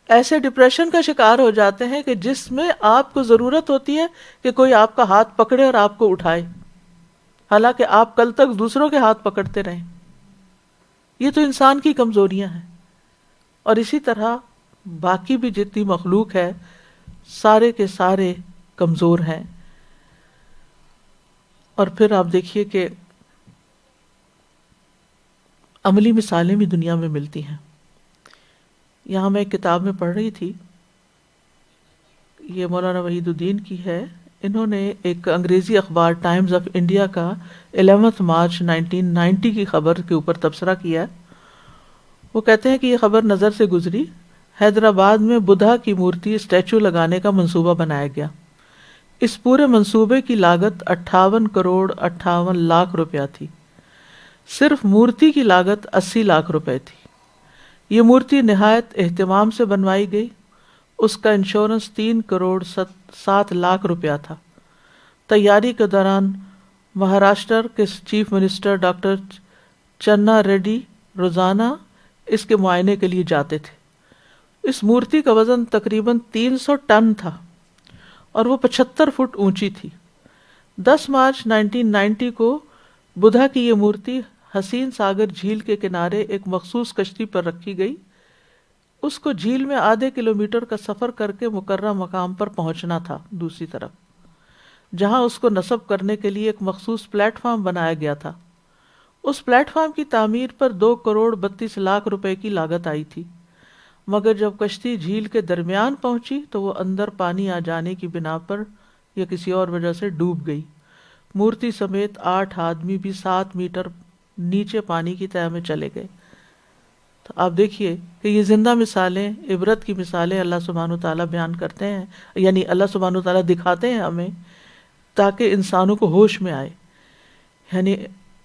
ایسے ڈپریشن کا شکار ہو جاتے ہیں کہ جس میں آپ کو ضرورت ہوتی ہے کہ کوئی آپ کا ہاتھ پکڑے اور آپ کو اٹھائے، حالانکہ آپ کل تک دوسروں کے ہاتھ پکڑتے رہیں۔ یہ تو انسان کی کمزوریاں ہیں، اور اسی طرح باقی بھی جتنی مخلوق ہے سارے کے سارے کمزور ہیں۔ اور پھر آپ دیکھیے کہ عملی مثالیں بھی دنیا میں ملتی ہیں۔ یہاں میں ایک کتاب میں پڑھ رہی تھی، یہ مولانا وحید الدین کی ہے، انہوں نے ایک انگریزی اخبار ٹائمز آف انڈیا کا 11 مارچ 1990 کی خبر کے اوپر تبصرہ کیا ہے۔ وہ کہتے ہیں کہ یہ خبر نظر سے گزری، حیدرآباد میں بدھا کی مورتی اسٹیچو لگانے کا منصوبہ بنایا گیا۔ اس پورے منصوبے کی لاگت 58 کروڑ 58 لاکھ روپیہ تھی۔ صرف مورتی کی لاگت 80 لاکھ روپے تھی۔ یہ مورتی نہایت اہتمام سے بنوائی گئی، اس کا انشورنس 3 کروڑ 7 لاکھ روپیہ تھا۔ تیاری کے دوران مہاراشٹر کے چیف منسٹر ڈاکٹر چنا ریڈی روزانہ اس کے معائنے کے لیے جاتے تھے۔ اس مورتی کا وزن تقریباً 300 ٹن تھا اور وہ 75 فٹ اونچی تھی۔ 10 مارچ 1990 کو بدھا کی یہ مورتی حسین ساگر جھیل کے کنارے ایک مخصوص کشتی پر رکھی گئی۔ اس کو جھیل میں آدھے کلومیٹر کا سفر کر کے مقررہ مقام پر پہنچنا تھا دوسری طرف، جہاں اس کو نصب کرنے کے لیے ایک مخصوص پلیٹ فارم بنایا گیا تھا۔ اس پلیٹ فارم کی تعمیر پر 2 کروڑ 32 لاکھ روپے کی لاگت آئی تھی، مگر جب کشتی جھیل کے درمیان پہنچی تو وہ اندر پانی آ جانے کی بنا پر یا کسی اور وجہ سے ڈوب گئی۔ مورتی سمیت 8 آدمی بھی 7 میٹر نیچے پانی کی تہہ میں چلے گئے۔ تو آپ دیکھیے کہ یہ زندہ مثالیں، عبرت کی مثالیں اللہ سبحانہ وتعالیٰ بیان کرتے ہیں، یعنی اللہ سبحانہ وتعالیٰ دکھاتے ہیں ہمیں تاکہ انسانوں کو ہوش میں آئے۔ یعنی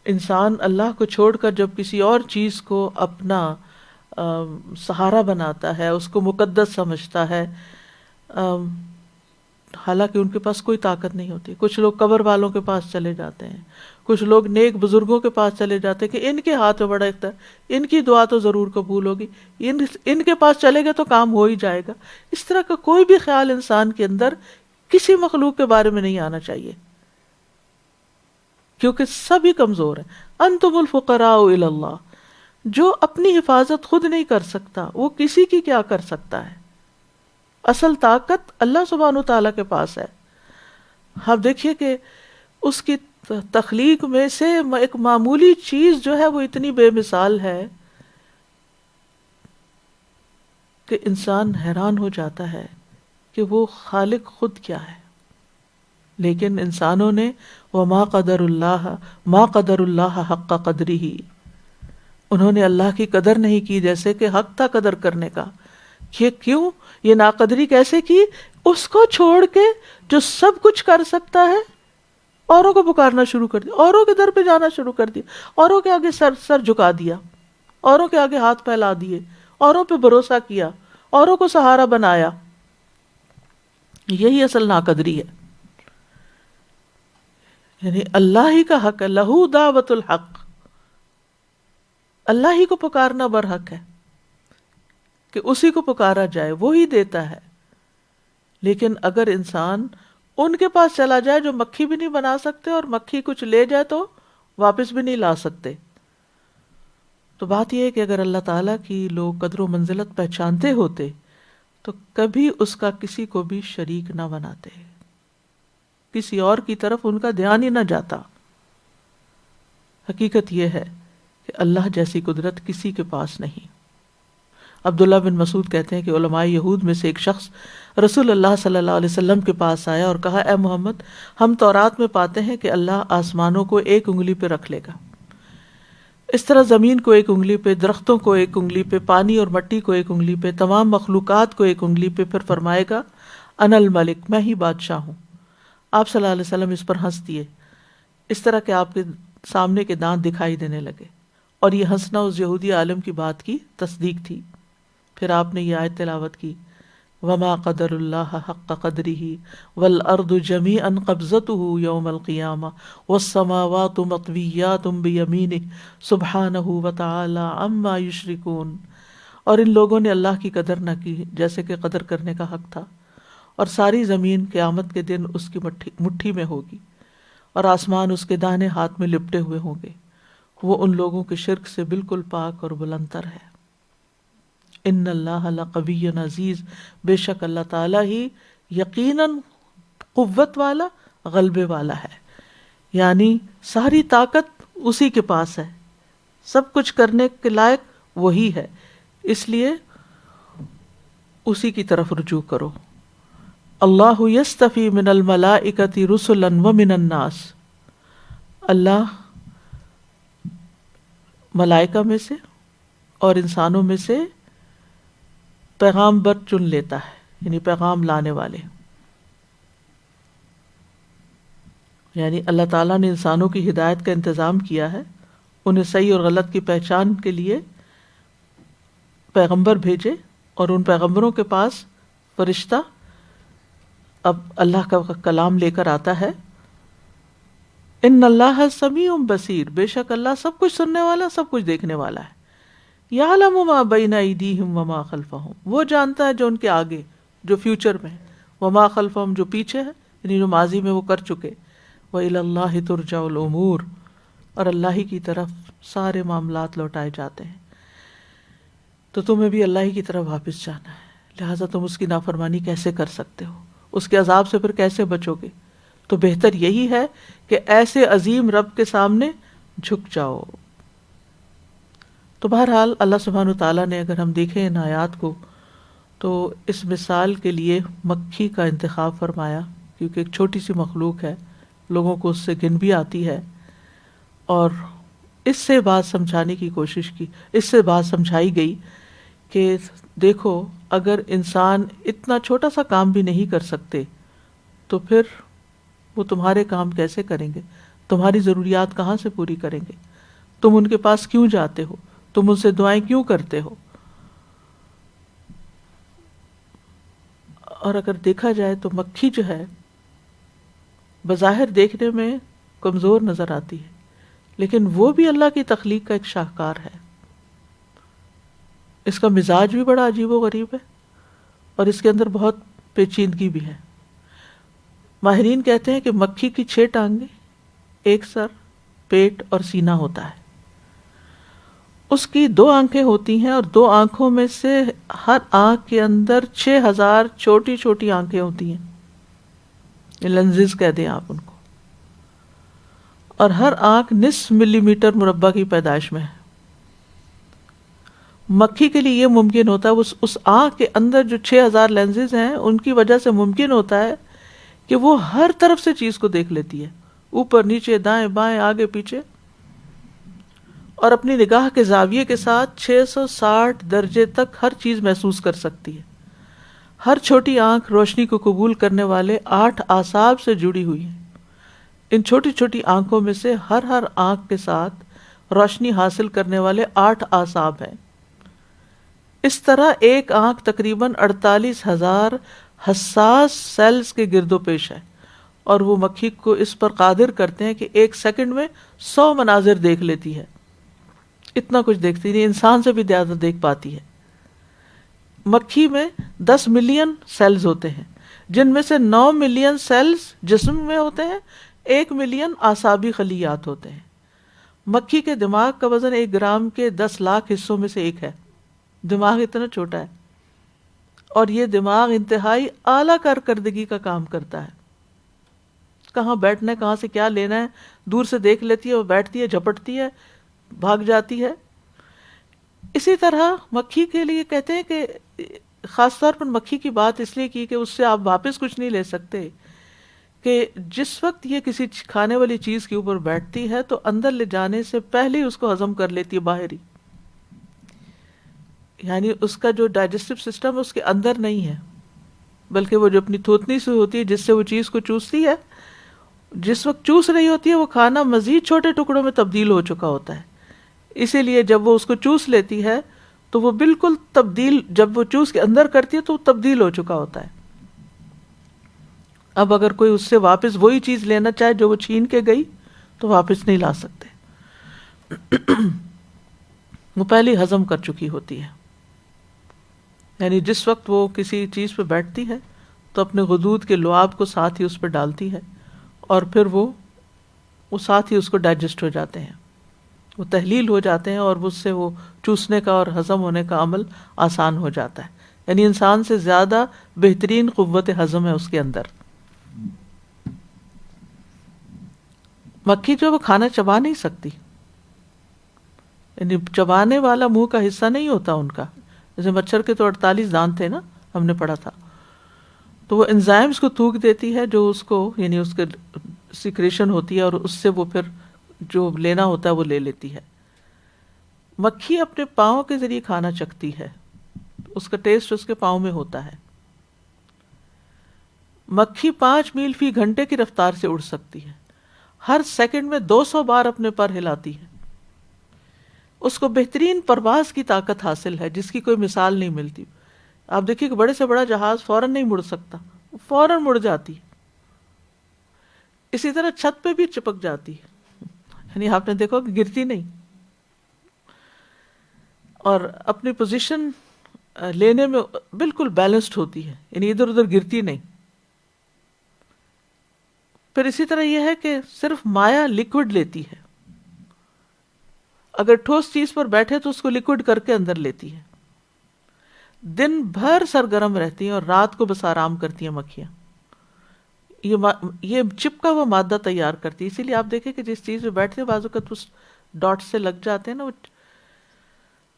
انسان اللہ کو چھوڑ کر جب کسی اور چیز کو اپنا سہارا بناتا ہے، اس کو مقدس سمجھتا ہے، حالانکہ ان کے پاس کوئی طاقت نہیں ہوتی۔ کچھ لوگ قبر والوں کے پاس چلے جاتے ہیں، کچھ لوگ نیک بزرگوں کے پاس چلے جاتے ہیں کہ ان کے ہاتھ میں بڑا اختیار، ان کی دعا تو ضرور قبول ہوگی، ان کے پاس چلے گئے تو کام ہو ہی جائے گا۔ اس طرح کا کوئی بھی خیال انسان کے اندر کسی مخلوق کے بارے میں نہیں آنا چاہیے، کیونکہ سبھی کمزور ہیں۔ انتم الفقراء الی اللہ، جو اپنی حفاظت خود نہیں کر سکتا وہ کسی کی کیا کر سکتا ہے؟ اصل طاقت اللہ سبحانہ تعالیٰ کے پاس ہے۔ آپ دیکھیے کہ اس کی تخلیق میں سے ایک معمولی چیز جو ہے وہ اتنی بے مثال ہے کہ انسان حیران ہو جاتا ہے کہ وہ خالق خود کیا ہے۔ لیکن انسانوں نے وما قدر اللہ حق قدرہ، انہوں نے اللہ کی قدر نہیں کی جیسے کہ حق تھا قدر کرنے کا۔ یہ کیوں؟ یہ ناقدری کیسے کی؟ اس کو چھوڑ کے جو سب کچھ کر سکتا ہے اوروں کو پکارنا شروع کر دیا، اوروں کے در پہ جانا شروع کر دیا، اوروں کے آگے سر جھکا دیا، اوروں کے آگے ہاتھ پھیلا دیے، اوروں پہ بھروسہ کیا، اوروں کو سہارا بنایا۔ یہی اصل ناقدری ہے۔ یعنی اللہ ہی کا حق ہے، لہو دعوت الحق، اللہ ہی کو پکارنا برحق ہے کہ اسی کو پکارا جائے، وہی دیتا ہے۔ لیکن اگر انسان ان کے پاس چلا جائے جو مکھی بھی نہیں بنا سکتے، اور مکھی کچھ لے جائے تو واپس بھی نہیں لا سکتے، تو بات یہ ہے کہ اگر اللہ تعالیٰ کی لوگ قدر و منزلت پہچانتے ہوتے تو کبھی اس کا کسی کو بھی شریک نہ بناتے، کسی اور کی طرف ان کا دھیان ہی نہ جاتا۔ حقیقت یہ ہے کہ اللہ جیسی قدرت کسی کے پاس نہیں۔ عبداللہ بن مسعود کہتے ہیں کہ علماء یہود میں سے ایک شخص رسول اللہ صلی اللہ علیہ وسلم کے پاس آیا اور کہا، اے محمد، ہم تورات میں پاتے ہیں کہ اللہ آسمانوں کو ایک انگلی پہ رکھ لے گا، اس طرح زمین کو ایک انگلی پہ، درختوں کو ایک انگلی پہ، پانی اور مٹی کو ایک انگلی پہ، تمام مخلوقات کو ایک انگلی پہ، پھر فرمائے گا انا الملک، میں ہی بادشاہ ہوں۔ آپ صلی اللہ علیہ وسلم اس پر ہنس دیے، اس طرح کہ آپ کے سامنے کے دانت دکھائی دینے لگے، اور یہ ہنسنا اس یہودی عالم کی بات کی تصدیق تھی۔ پھر آپ نے یہ آیت تلاوت کی، وما قدر اللہ حق قدرہ والارض جمیعا قبضتہ یوم القیامہ والسماوات مطویات بیمینہ سبحانہ وتعالی عما یشرکون۔ اور ان لوگوں نے اللہ کی قدر نہ کی جیسے کہ قدر کرنے کا حق تھا، اور ساری زمین قیامت کے دن اس کی مٹھی میں ہوگی، اور آسمان اس کے داہنے ہاتھ میں لپٹے ہوئے ہوں گے۔ وہ ان لوگوں کے شرک سے بالکل پاک اور بلند تر ہے۔ ان اللہ لقوی عزیز، بے شک اللہ تعالیٰ ہی یقیناً قوت والا، غلبے والا ہے، یعنی ساری طاقت اسی کے پاس ہے، سب کچھ کرنے کے لائق وہی ہے، اس لیے اسی کی طرف رجوع کرو۔ اللہ یستفی من الملائکۃ رسلا ومن الناس، اللہ ملائکہ میں سے اور انسانوں میں سے پیغامبر چن لیتا ہے، یعنی پیغام لانے والے۔ یعنی اللہ تعالیٰ نے انسانوں کی ہدایت کا انتظام کیا ہے، انہیں صحیح اور غلط کی پہچان کے لیے پیغمبر بھیجے، اور ان پیغمبروں کے پاس فرشتہ اب اللہ کا کلام لے کر آتا ہے۔ ان اللہ سمیع بصیر، بے شک اللہ سب کچھ سننے والا، سب کچھ دیکھنے والا ہے۔ یعلم ما بین ایدیہم وما خلفہم، وہ جانتا ہے جو ان کے آگے، جو فیوچر میں ہے، وما خلفہم، جو پیچھے ہے، یعنی جو ماضی میں وہ کر چکے۔ وإلی اللہ ترجع الامور، اور اللہ ہی کی طرف سارے معاملات لوٹائے جاتے ہیں۔ تو تمہیں بھی اللہ ہی کی طرف واپس جانا ہے، لہٰذا تم اس کی نافرمانی کیسے کر سکتے ہو، اس کے عذاب سے پھر کیسے بچو گے؟ تو بہتر یہی ہے کہ ایسے عظیم رب کے سامنے جھک جاؤ۔ تو بہرحال اللہ سبحانہ وتعالیٰ نے، اگر ہم دیکھیں ان آیات کو، تو اس مثال کے لیے مکھی کا انتخاب فرمایا، کیونکہ ایک چھوٹی سی مخلوق ہے، لوگوں کو اس سے گن بھی آتی ہے، اور اس سے بات سمجھانے کی کوشش کی، اس سے بات سمجھائی گئی کہ دیکھو اگر انسان اتنا چھوٹا سا کام بھی نہیں کر سکتے تو پھر وہ تمہارے کام کیسے کریں گے، تمہاری ضروریات کہاں سے پوری کریں گے، تم ان کے پاس کیوں جاتے ہو، تم ان سے دعائیں کیوں کرتے ہو؟ اور اگر دیکھا جائے تو مکھی جو ہے بظاہر دیکھنے میں کمزور نظر آتی ہے، لیکن وہ بھی اللہ کی تخلیق کا ایک شاہکار ہے۔ اس کا مزاج بھی بڑا عجیب و غریب ہے، اور اس کے اندر بہت پیچیدگی بھی ہے۔ ماہرین کہتے ہیں کہ مکھی کی 6 ٹانگیں، ایک سر، پیٹ اور سینہ ہوتا ہے۔ اس کی 2 آنکھیں ہوتی ہیں، اور 2 آنکھوں میں سے ہر آنکھ کے اندر 6000 چھوٹی چھوٹی آنکھیں ہوتی ہیں، لینزز کہہ دیں آپ ان کو، اور ہر آنکھ نصف ملی میٹر مربع کی پیدائش میں ہے۔ مکھی کے لیے یہ ممکن ہوتا ہے، اس آنکھ کے اندر جو 6000 لینزز ہیں ان کی وجہ سے ممکن ہوتا ہے کہ وہ ہر طرف سے چیز کو دیکھ لیتی ہے، اوپر نیچے دائیں بائیں آگے پیچھے، اور اپنی نگاہ کے زاویے کے ساتھ 660 درجے تک ہر چیز محسوس کر سکتی ہے۔ ہر چھوٹی آنکھ روشنی کو قبول کرنے والے 8 اعصاب سے جڑی ہوئی ہے۔ ان چھوٹی چھوٹی آنکھوں میں سے ہر آنکھ کے ساتھ روشنی حاصل کرنے والے 8 اعصاب ہیں۔ اس طرح ایک آنکھ تقریباً 48,000 حساس سیلز کے گرد و پیش ہے، اور وہ مکھی کو اس پر قادر کرتے ہیں کہ 1 سیکنڈ میں 100 مناظر دیکھ لیتی ہے۔ اتنا کچھ دیکھتی نہیں، انسان سے بھی زیادہ دیکھ پاتی ہے۔ مکھی میں 10 ملین سیلز ہوتے ہیں، جن میں سے 9 ملین سیلز جسم میں ہوتے ہیں، 1 ملین اعصابی خلیات ہوتے ہیں، مکھی کے دماغ کا وزن 1 گرام کے 10 لاکھ حصوں میں سے ایک ہے. دماغ اتنا چھوٹا ہے اور یہ دماغ انتہائی اعلیٰ کارکردگی کا کام کرتا ہے. کہاں بیٹھنا ہے، کہاں سے کیا لینا ہے، دور سے دیکھ لیتی ہے، وہ بیٹھتی ہے، جھپٹتی ہے، بھاگ جاتی ہے. اسی طرح مکھی کے لیے کہتے ہیں کہ خاص طور پر مکھی کی بات اس لیے کی کہ اس سے آپ واپس کچھ نہیں لے سکتے، کہ جس وقت یہ کسی کھانے والی چیز کے اوپر بیٹھتی ہے تو اندر لے جانے سے پہلے ہی اس کو ہضم کر لیتی ہے باہر ہی. یعنی اس کا جو ڈائجسٹو سسٹم اس کے اندر نہیں ہے، بلکہ وہ جو اپنی تھوتنی سے ہوتی ہے جس سے وہ چیز کو چوستی ہے، جس وقت چوس رہی ہوتی ہے وہ کھانا مزید چھوٹے ٹکڑوں میں تبدیل ہو چکا ہوتا ہے. اسی لیے جب وہ اس کو چوس لیتی ہے تو وہ بالکل تبدیل، جب وہ چوس کے اندر کرتی ہے تو وہ تبدیل ہو چکا ہوتا ہے. اب اگر کوئی اس سے واپس وہی چیز لینا چاہے جو وہ چھین کے گئی تو واپس نہیں لا سکتے. وہ پہلے ہضم کر چکی ہوتی ہے. یعنی جس وقت وہ کسی چیز پہ بیٹھتی ہے تو اپنے غدود کے لعاب کو ساتھ ہی اس پہ ڈالتی ہے اور پھر وہ ساتھ ہی اس کو ڈائجسٹ ہو جاتے ہیں، وہ تحلیل ہو جاتے ہیں اور اس سے وہ چوسنے کا اور ہضم ہونے کا عمل آسان ہو جاتا ہے. یعنی انسان سے زیادہ بہترین قوت ہضم ہے اس کے اندر. مکھی جو وہ کھانا چبا نہیں سکتی، یعنی چبانے والا منہ کا حصہ نہیں ہوتا ان کا. جیسے مچھر کے تو 48 دانت تھے نا، ہم نے پڑھا تھا. تو وہ انزائمز کو تھوک دیتی ہے جو اس کو، یعنی اس کے سیکریشن ہوتی ہے اور اس سے وہ پھر جو لینا ہوتا ہے وہ لے لیتی ہے. مکھی اپنے پاؤں کے ذریعے کھانا چکھتی ہے، اس کا ٹیسٹ اس کے پاؤں میں ہوتا ہے. مکھی 5 میل فی گھنٹے کی رفتار سے اڑ سکتی ہے، ہر سیکنڈ میں 200 بار اپنے پر ہلاتی ہے. اس کو بہترین پرواز کی طاقت حاصل ہے جس کی کوئی مثال نہیں ملتی. آپ دیکھیے کہ بڑے سے بڑا جہاز فوراً نہیں مڑ سکتا، فوراً مڑ جاتی ہے. اسی طرح چھت پہ بھی چپک جاتی ہے، یعنی آپ نے دیکھو کہ گرتی نہیں، اور اپنی پوزیشن لینے میں بالکل بیلنسڈ ہوتی ہے، یعنی ادھر ادھر گرتی نہیں. پھر اسی طرح یہ ہے کہ صرف مائع لکوڈ لیتی ہے. اگر ٹھوس چیز پر بیٹھے تو اس کو لکوڈ کر کے اندر لیتی ہے. دن بھر سرگرم رہتی ہیں اور رات کو بس آرام کرتی ہیں مکھیاں. یہ چپکا ہوا مادہ تیار کرتی ہے. اسی لیے آپ دیکھیں کہ جس چیز پہ بیٹھتے ہیں بعض اوقات اس ڈاٹ سے لگ جاتے ہیں نا،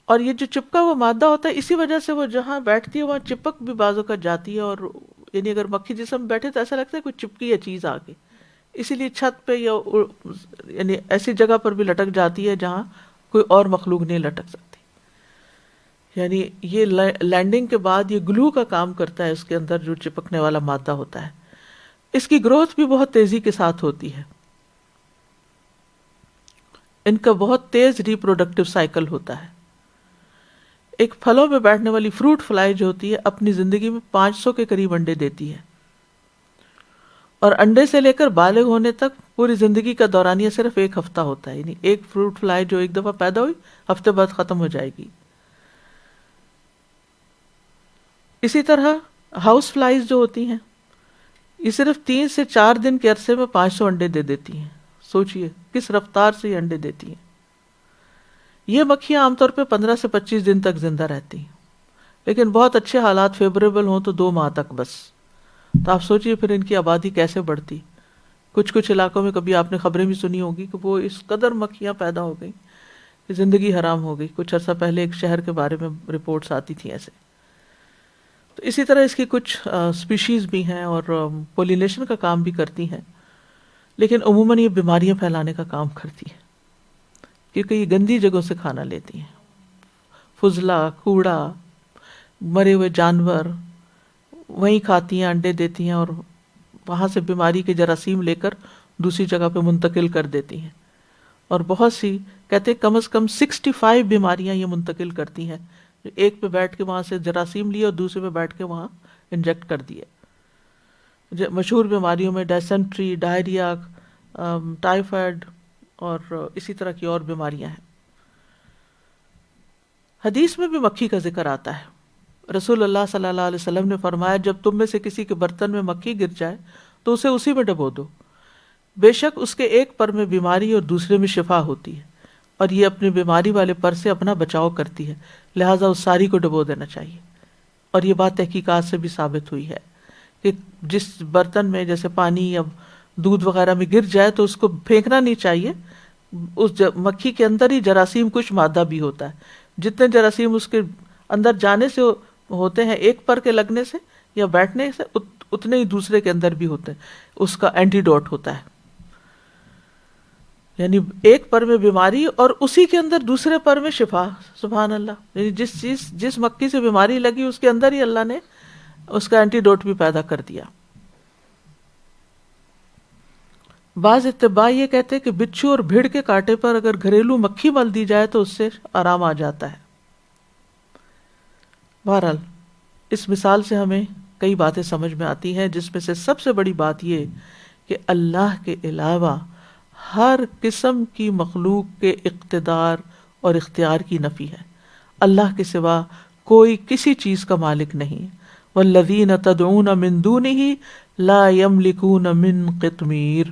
اور یہ جو چپکا ہوا مادہ ہوتا ہے اسی وجہ سے وہ جہاں بیٹھتی ہے وہاں چپک بھی بعض اوقات جاتی ہے. اور یعنی اگر مکھی جسم بیٹھے تو ایسا لگتا ہے کوئی چپکی یا چیز آ گئی. اسی لیے چھت پہ یا یعنی ایسی جگہ پر بھی لٹک جاتی ہے جہاں کوئی اور مخلوق نہیں لٹک سکتی. یعنی یہ لینڈنگ کے بعد یہ گلو کا کام کرتا ہے اس کے اندر جو چپکنے والا مادہ ہوتا ہے. اس کی گروتھ بھی بہت تیزی کے ساتھ ہوتی ہے. ان کا بہت تیز ریپروڈکٹیو سائیکل ہوتا ہے. ایک پھلوں میں بیٹھنے والی فروٹ فلائی جو ہوتی ہے اپنی زندگی میں 500 کے قریب انڈے دیتی ہے، اور انڈے سے لے کر بالغ ہونے تک پوری زندگی کا دورانیہ صرف 1 ہفتہ ہوتا ہے. یعنی ایک فروٹ فلائی جو ایک دفعہ پیدا ہوئی ہفتے بعد ختم ہو جائے گی. اسی طرح ہاؤس فلائیز جو ہوتی ہیں یہ صرف 3 سے 4 دن کے عرصے میں 500 انڈے دے دیتی ہیں. سوچئے کس رفتار سے یہ انڈے دیتی ہیں. یہ مکھیاں عام طور پہ 15 سے 25 دن تک زندہ رہتی ہیں، لیکن بہت اچھے حالات فیوریبل ہوں تو 2 ماہ تک بس. تو آپ سوچئے پھر ان کی آبادی کیسے بڑھتی. کچھ علاقوں میں کبھی آپ نے خبریں بھی سنی ہوگی کہ وہ اس قدر مکھیاں پیدا ہو گئیں کہ زندگی حرام ہو گئی. کچھ عرصہ پہلے ایک شہر کے بارے میں رپورٹس آتی تھیں ایسے. تو اسی طرح اس کی کچھ سپیشیز بھی ہیں اور پولینیشن کا کام بھی کرتی ہیں، لیکن عموماً یہ بیماریاں پھیلانے کا کام کرتی ہیں کیونکہ یہ گندی جگہوں سے کھانا لیتی ہیں. فضلہ، کوڑا، مرے ہوئے جانور وہیں کھاتی ہیں، انڈے دیتی ہیں اور وہاں سے بیماری کے جراثیم لے کر دوسری جگہ پہ منتقل کر دیتی ہیں. اور بہت سی کہتے ہیں کم از کم 65 بیماریاں یہ منتقل کرتی ہیں. ایک پہ بیٹھ کے وہاں سے جراثیم لیے اور دوسرے پہ بیٹھ کے وہاں انجیکٹ کر دیے. مشہور بیماریوں میں ڈائسنٹری، ڈائریا، ٹائیفائڈ اور اسی طرح کی اور بیماریاں ہیں. حدیث میں بھی مکھی کا ذکر آتا ہے. رسول اللہ صلی اللہ علیہ وسلم نے فرمایا جب تم میں سے کسی کے برتن میں مکھی گر جائے تو اسے اسی میں ڈبو دو، بے شک اس کے ایک پر میں بیماری اور دوسرے میں شفا ہوتی ہے. اور یہ اپنی بیماری والے پر سے اپنا بچاؤ کرتی ہے، لہٰذا اس ساری کو ڈبو دینا چاہیے۔ اور یہ بات تحقیقات سے بھی ثابت ہوئی ہے کہ جس برتن میں جیسے پانی یا دودھ وغیرہ میں گر جائے تو اس کو پھینکنا نہیں چاہیے، اس مکھی کے اندر ہی جراثیم کش مادہ بھی ہوتا ہے، جتنے جراثیم اس کے اندر جانے سے ہوتے ہیں ایک پر کے لگنے سے یا بیٹھنے سے، اتنے ہی دوسرے کے اندر بھی ہوتے ہیں، اس کا اینٹی ڈوٹ ہوتا ہے۔ یعنی ایک پر میں بیماری اور اسی کے اندر دوسرے پر میں شفا، سبحان اللہ۔ یعنی جس مکھی سے بیماری لگی اس کے اندر ہی اللہ نے اس کا اینٹی ڈوٹ بھی پیدا کر دیا۔ بعض اتباع یہ کہتے ہیں کہ بچھو اور بھیڑ کے کانٹے پر اگر گھریلو مکھی مل دی جائے تو اس سے آرام آ جاتا ہے۔ بہرحال اس مثال سے ہمیں کئی باتیں سمجھ میں آتی ہیں، جس میں سے سب سے بڑی بات یہ کہ اللہ کے علاوہ ہر قسم کی مخلوق کے اقتدار اور اختیار کی نفی ہے۔ اللہ کے سوا کوئی کسی چیز کا مالک نہیں۔ والذین تدعون من دونہ لا یملکون من قطمیر،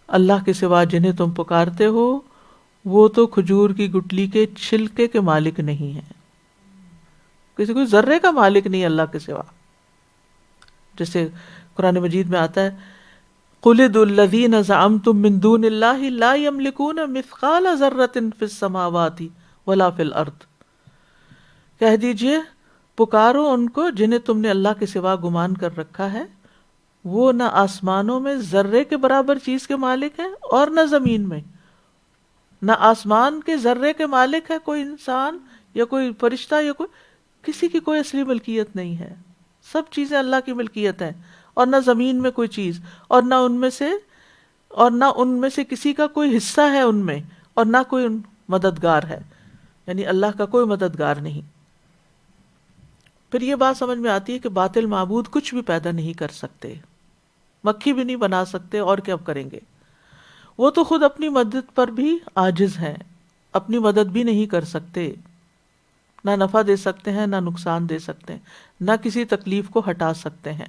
اللہ کے سوا جنہیں تم پکارتے ہو وہ تو کھجور کی گٹلی کے چھلکے کے مالک نہیں ہیں، کسی کوئی ذرے کا مالک نہیں اللہ کے سوا۔ جیسے قرآن مجید میں آتا ہے قُلِ ادْعُوا الَّذِينَ زَعَمْتُم مِّن دُونِ اللَّهِ لَا يَمْلِكُونَ مِثْقَالَ ذَرَّةٍ فِي السَّمَاوَاتِ وَلَا فِي الْأَرْضِ، کہہ دیجئے پکارو ان کو جنہیں تم نے اللہ کے سوا گمان کر رکھا ہے، وہ نہ آسمانوں میں ذرے کے برابر چیز کے مالک ہیں اور نہ زمین میں، نہ آسمان کے ذرے کے مالک ہے کوئی انسان یا کوئی فرشتہ یا کوئی، کسی کی کوئی اصلی ملکیت نہیں ہے، سب چیزیں اللہ کی ملکیت ہیں، اور نہ زمین میں کوئی چیز، اور نہ ان میں سے کسی کا کوئی حصہ ہے ان میں، اور نہ کوئی مددگار ہے، یعنی اللہ کا کوئی مددگار نہیں۔ پھر یہ بات سمجھ میں آتی ہے کہ باطل معبود کچھ بھی پیدا نہیں کر سکتے، مکھی بھی نہیں بنا سکتے، اور کیا کریں گے؟ وہ تو خود اپنی مدد پر بھی عاجز ہیں، اپنی مدد بھی نہیں کر سکتے، نہ نفع دے سکتے ہیں نہ نقصان دے سکتے ہیں، نہ کسی تکلیف کو ہٹا سکتے ہیں،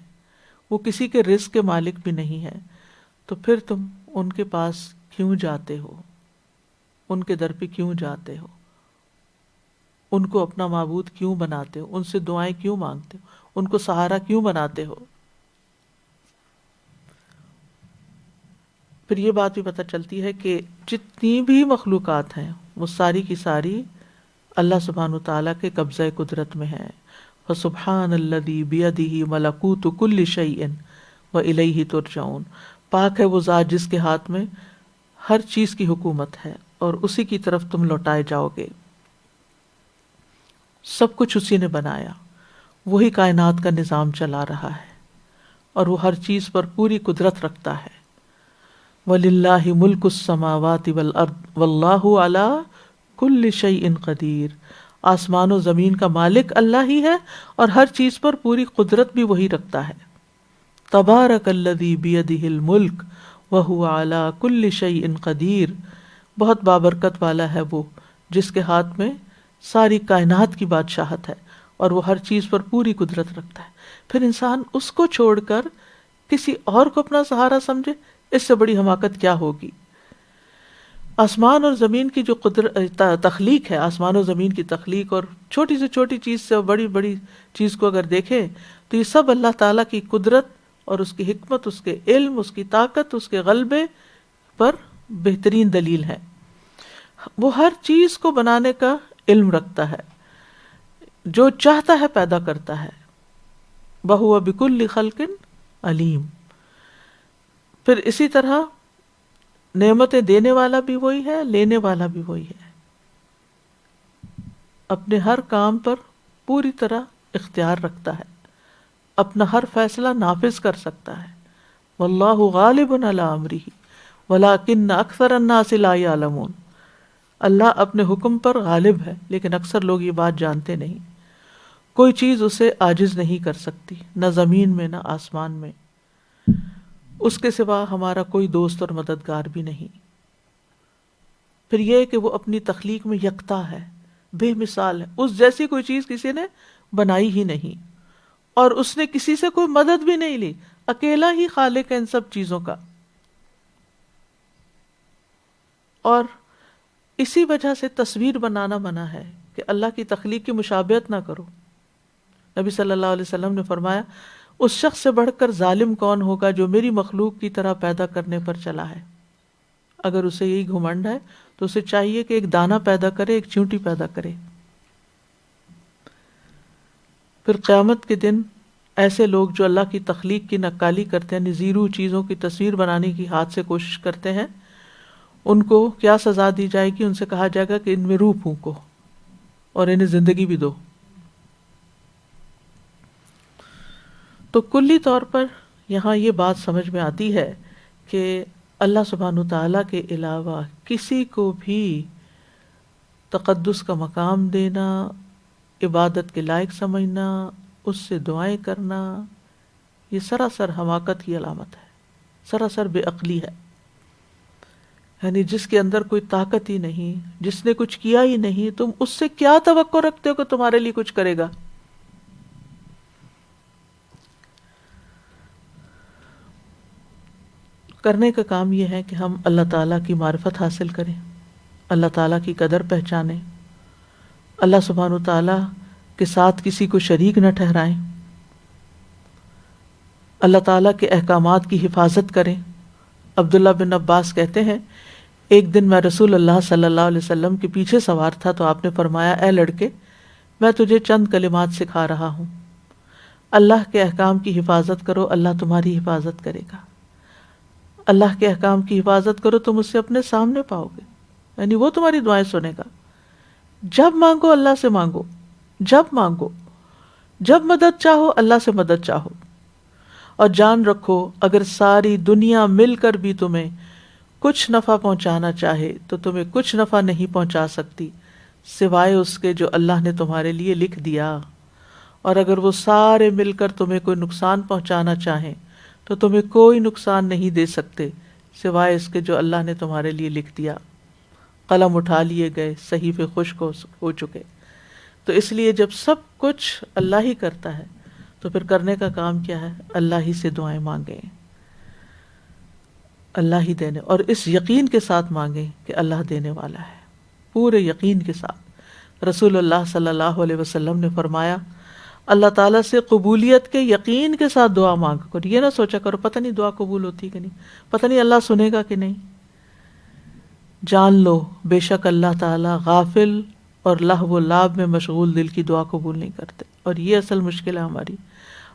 وہ کسی کے رزق کے مالک بھی نہیں ہے، تو پھر تم ان کے پاس کیوں جاتے ہو؟ ان کے در پہ کیوں جاتے ہو؟ ان کو اپنا معبود کیوں بناتے ہو؟ ان سے دعائیں کیوں مانگتے ہو؟ ان کو سہارا کیوں بناتے ہو؟ پھر یہ بات بھی پتہ چلتی ہے کہ جتنی بھی مخلوقات ہیں وہ ساری کی ساری اللہ سبحانہ وتعالیٰ کے قبضہ قدرت میں ہے۔ فسبحان الذی بیدہ ملکوت کل شیء والیہ ترجعون، پاک ہے وہ ذات جس کے ہاتھ میں ہر چیز کی حکومت ہے اور اسی کی طرف تم لوٹائے جاؤ گے۔ سب کچھ اسی نے بنایا، وہی کائنات کا نظام چلا رہا ہے اور وہ ہر چیز پر پوری قدرت رکھتا ہے۔ وَلِلَّهِ مُلْكُ السَّمَاوَاتِ وَالْأَرْضِ وَاللَّهُ عَلَى كُلِّ شَيْءٍ قَدِيرٌ، آسمان و زمین کا مالک اللہ ہی ہے اور ہر چیز پر پوری قدرت بھی وہی رکھتا ہے۔ تبارک الذی بیدہ الملک وہو علی کل شیء قدیر، بہت بابرکت والا ہے وہ جس کے ہاتھ میں ساری کائنات کی بادشاہت ہے اور وہ ہر چیز پر پوری قدرت رکھتا ہے۔ پھر انسان اس کو چھوڑ کر کسی اور کو اپنا سہارا سمجھے، اس سے بڑی حماقت کیا ہوگی؟ آسمان اور زمین کی جو تخلیق ہے، آسمان و زمین کی تخلیق، اور چھوٹی سے چھوٹی چیز سے بڑی بڑی چیز کو اگر دیکھیں تو یہ سب اللہ تعالیٰ کی قدرت اور اس کی حکمت، اس کے علم، اس کی طاقت، اس کے غلبے پر بہترین دلیل ہے۔ وہ ہر چیز کو بنانے کا علم رکھتا ہے، جو چاہتا ہے پیدا کرتا ہے۔ وَهُوَ بِكُلِّ خَلْقٍ عَلِيمٌ۔ پھر اسی طرح نعمتیں دینے والا بھی وہی ہے، لینے والا بھی وہی ہے، اپنے ہر کام پر پوری طرح اختیار رکھتا ہے، اپنا ہر فیصلہ نافذ کر سکتا ہے۔ واللہ غالب علی امرہ ولکن اکثر الناس لا یعلمون، اللہ اپنے حکم پر غالب ہے لیکن اکثر لوگ یہ بات جانتے نہیں۔ کوئی چیز اسے عاجز نہیں کر سکتی، نہ زمین میں نہ آسمان میں، اس کے سوا ہمارا کوئی دوست اور مددگار بھی نہیں۔ پھر یہ کہ وہ اپنی تخلیق میں یکتا ہے، بے مثال ہے، اس جیسی کوئی چیز کسی نے بنائی ہی نہیں، اور اس نے کسی سے کوئی مدد بھی نہیں لی، اکیلا ہی خالق ہے ان سب چیزوں کا۔ اور اسی وجہ سے تصویر بنانا منع ہے کہ اللہ کی تخلیق کی مشابہت نہ کرو. نبی صلی اللہ علیہ وسلم نے فرمایا اس شخص سے بڑھ کر ظالم کون ہوگا جو میری مخلوق کی طرح پیدا کرنے پر چلا ہے. اگر اسے یہی گھمنڈ ہے تو اسے چاہیے کہ ایک دانہ پیدا کرے، ایک چیونٹی پیدا کرے. پھر قیامت کے دن ایسے لوگ جو اللہ کی تخلیق کی نقالی کرتے ہیں، نظیرو چیزوں کی تصویر بنانے کی ہاتھ سے کوشش کرتے ہیں، ان کو کیا سزا دی جائے گی؟ ان سے کہا جائے گا کہ ان میں روح پھونکو اور انہیں زندگی بھی دو. تو کلی طور پر یہاں یہ بات سمجھ میں آتی ہے کہ اللہ سبحانہ تعالیٰ کے علاوہ کسی کو بھی تقدس کا مقام دینا، عبادت کے لائق سمجھنا، اس سے دعائیں کرنا، یہ سراسر حماقت کی علامت ہے، سراسر بے عقلی ہے. یعنی جس کے اندر کوئی طاقت ہی نہیں، جس نے کچھ کیا ہی نہیں، تم اس سے کیا توقع رکھتے ہو کہ تمہارے لیے کچھ کرے گا؟ کرنے کا کام یہ ہے کہ ہم اللہ تعالیٰ کی معرفت حاصل کریں، اللہ تعالیٰ کی قدر پہچانیں، اللہ سبحانہ تعالیٰ کے ساتھ کسی کو شریک نہ ٹھہرائیں، اللہ تعالیٰ کے احکامات کی حفاظت کریں. عبداللہ بن عباس کہتے ہیں ایک دن میں رسول اللہ صلی اللہ علیہ وسلم کے پیچھے سوار تھا تو آپ نے فرمایا اے لڑکے، میں تجھے چند کلمات سکھا رہا ہوں. اللہ کے احکام کی حفاظت کرو، اللہ تمہاری حفاظت کرے گا. اللہ کے احکام کی حفاظت کرو، تم اسے اپنے سامنے پاؤ گے، یعنی وہ تمہاری دعائیں سنے گا. جب مانگو اللہ سے مانگو، جب مانگو، جب مدد چاہو اللہ سے مدد چاہو. اور جان رکھو اگر ساری دنیا مل کر بھی تمہیں کچھ نفع پہنچانا چاہے تو تمہیں کچھ نفع نہیں پہنچا سکتی سوائے اس کے جو اللہ نے تمہارے لیے لکھ دیا. اور اگر وہ سارے مل کر تمہیں کوئی نقصان پہنچانا چاہیں تو تمہیں کوئی نقصان نہیں دے سکتے سوائے اس کے جو اللہ نے تمہارے لیے لکھ دیا. قلم اٹھا لیے گئے، صحیفے خشک ہو چکے. تو اس لیے جب سب کچھ اللہ ہی کرتا ہے تو پھر کرنے کا کام کیا ہے؟ اللہ ہی سے دعائیں مانگیں، اللہ ہی دینے، اور اس یقین کے ساتھ مانگیں کہ اللہ دینے والا ہے، پورے یقین کے ساتھ. رسول اللہ صلی اللہ علیہ وسلم نے فرمایا اللہ تعالیٰ سے قبولیت کے یقین کے ساتھ دعا مانگ کرو. یہ نہ سوچا کرو پتہ نہیں دعا قبول ہوتی کہ نہیں، پتہ نہیں اللہ سنے گا کہ نہیں. جان لو بے شک اللہ تعالیٰ غافل اور لہو و لعب میں مشغول دل کی دعا قبول نہیں کرتے. اور یہ اصل مشکل ہے ہماری.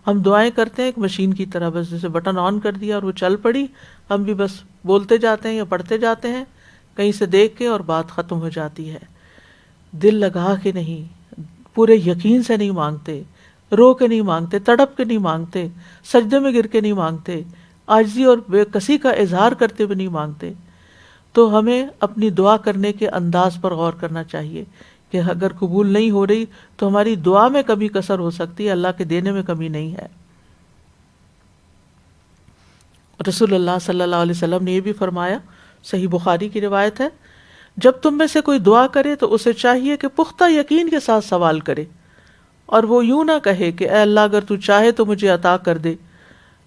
ہم دعائیں کرتے ہیں ایک مشین کی طرح، بس جیسے بٹن آن کر دیا اور وہ چل پڑی، ہم بھی بس بولتے جاتے ہیں یا پڑھتے جاتے ہیں کہیں سے دیکھ کے اور بات ختم ہو جاتی ہے. دل لگا کے نہیں، پورے یقین سے نہیں مانگتے، رو کے نہیں مانگتے، تڑپ کے نہیں مانگتے، سجدے میں گر کے نہیں مانگتے، عاجزی اور بے کسی کا اظہار کرتے ہوئے نہیں مانگتے. تو ہمیں اپنی دعا کرنے کے انداز پر غور کرنا چاہیے کہ اگر قبول نہیں ہو رہی تو ہماری دعا میں کمی کسر ہو سکتی ہے، اللہ کے دینے میں کمی نہیں ہے. رسول اللہ صلی اللہ علیہ وسلم نے یہ بھی فرمایا، صحیح بخاری کی روایت ہے، جب تم میں سے کوئی دعا کرے تو اسے چاہیے کہ پختہ یقین کے ساتھ سوال کرے، اور وہ یوں نہ کہے کہ اے اللہ اگر تو چاہے تو مجھے عطا کر دے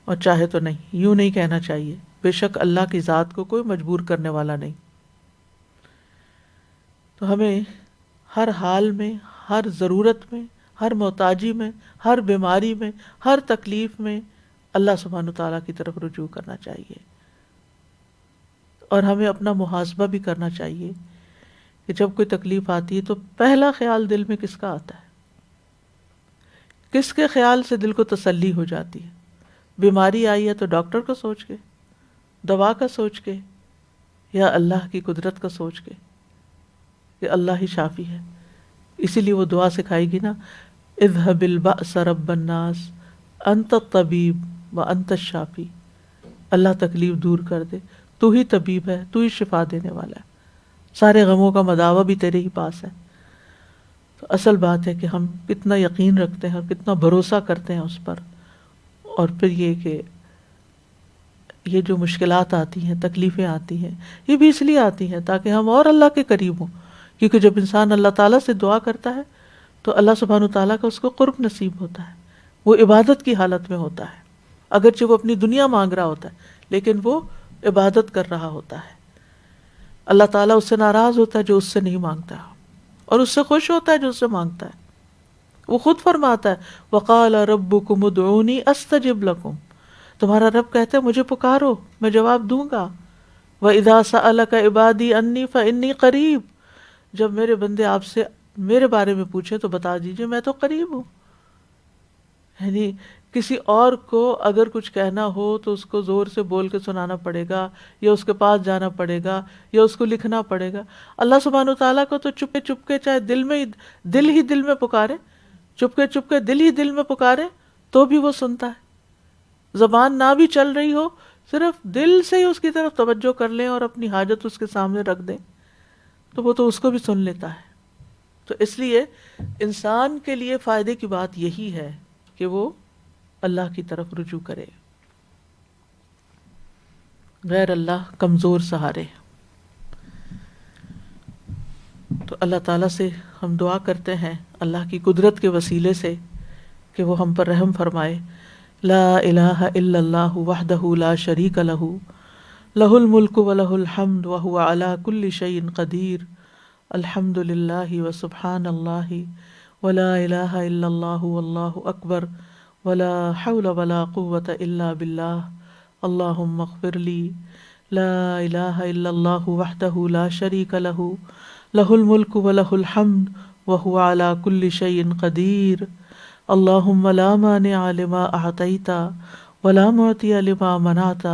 اور چاہے تو نہیں. یوں نہیں کہنا چاہیے. بے شک اللہ کی ذات کو کوئی مجبور کرنے والا نہیں. تو ہمیں ہر حال میں، ہر ضرورت میں، ہر محتاجی میں، ہر بیماری میں، ہر تکلیف میں اللہ سبحانہ تعالیٰ کی طرف رجوع کرنا چاہیے. اور ہمیں اپنا محاسبہ بھی کرنا چاہیے کہ جب کوئی تکلیف آتی ہے تو پہلا خیال دل میں کس کا آتا ہے، کس کے خیال سے دل کو تسلی ہو جاتی ہے. بیماری آئی ہے تو ڈاکٹر کا سوچ کے، دوا کا سوچ کے، یا اللہ کی قدرت کا سوچ کے کہ اللہ ہی شافی ہے. اسی لیے وہ دعا سکھائے گی نا، اذهب البأس رب الناس انت الطبیب وانت الشافی. اللہ تکلیف دور کر دے، تو ہی طبیب ہے، تو ہی شفا دینے والا ہے، سارے غموں کا مداوا بھی تیرے ہی پاس ہے. تو اصل بات ہے کہ ہم کتنا یقین رکھتے ہیں اور کتنا بھروسہ کرتے ہیں اس پر. اور پھر یہ کہ یہ جو مشکلات آتی ہیں، تکلیفیں آتی ہیں، یہ بھی اس لیے آتی ہیں تاکہ ہم اور اللہ کے قریب ہوں. کیونکہ جب انسان اللہ تعالیٰ سے دعا کرتا ہے تو اللہ سبحانہ تعالیٰ کا اس کو قرب نصیب ہوتا ہے. وہ عبادت کی حالت میں ہوتا ہے، اگرچہ وہ اپنی دنیا مانگ رہا ہوتا ہے لیکن وہ عبادت کر رہا ہوتا ہے. اللہ تعالیٰ اس سے ناراض ہوتا ہے جو اس سے نہیں مانگتا، اور اس سے خوش ہوتا ہے جو اس سے مانگتا ہے۔ وہ خود فرماتا ہے وَقَالَ رَبُّكُمُ ادْعُونِي أَسْتَجِبْ لَكُمْ، تمہارا رب کہتا ہے مجھے پکارو میں جواب دوں گا۔ وَإِذَا سَأَلَكَ عِبَادِي أَنِّي فَإِنِّي قَرِيبٌ، جب میرے بندے آپ سے میرے بارے میں پوچھے تو بتا دیجئے میں تو قریب ہوں۔ یعنی کسی اور کو اگر کچھ کہنا ہو تو اس کو زور سے بول کے سنانا پڑے گا، یا اس کے پاس جانا پڑے گا، یا اس کو لکھنا پڑے گا۔ اللہ سبحانہ وتعالیٰ کو تو چپکے چپکے چاہے دل میں پکارے، چپکے چپکے دل میں پکارے تو بھی وہ سنتا ہے۔ زبان نہ بھی چل رہی ہو، صرف دل سے ہی اس کی طرف توجہ کر لیں اور اپنی حاجت اس کے سامنے رکھ دیں تو وہ تو اس کو بھی سن لیتا ہے۔ تو اس لیے انسان کے لیے فائدے کی بات یہی ہے کہ وہ اللہ کی طرف رجوع کرے، غیر اللہ کمزور سہارے۔ تو اللہ تعالیٰ سے ہم دعا کرتے ہیں اللہ کی قدرت کے وسیلے سے کہ وہ ہم پر رحم فرمائے۔ لا الہ الا اللہ وحدہ لا شریک لہ، لہ الملک ولہ الحمد وہو علی کل شیء قدیر، الحمد للہ وسبحان اللہ ولا الہ الا اللہ واللہ اکبر ولا حول ولا قوة الا باللہ، اللہم اغفر لی۔ لا الہ الا اللہ وحدہ لا شریک لہ، لہ الملک ولہ الحمد وہو علی کل شیء قدیر، اللہم لا مانع لما اعطیت ولا معطی لما منعت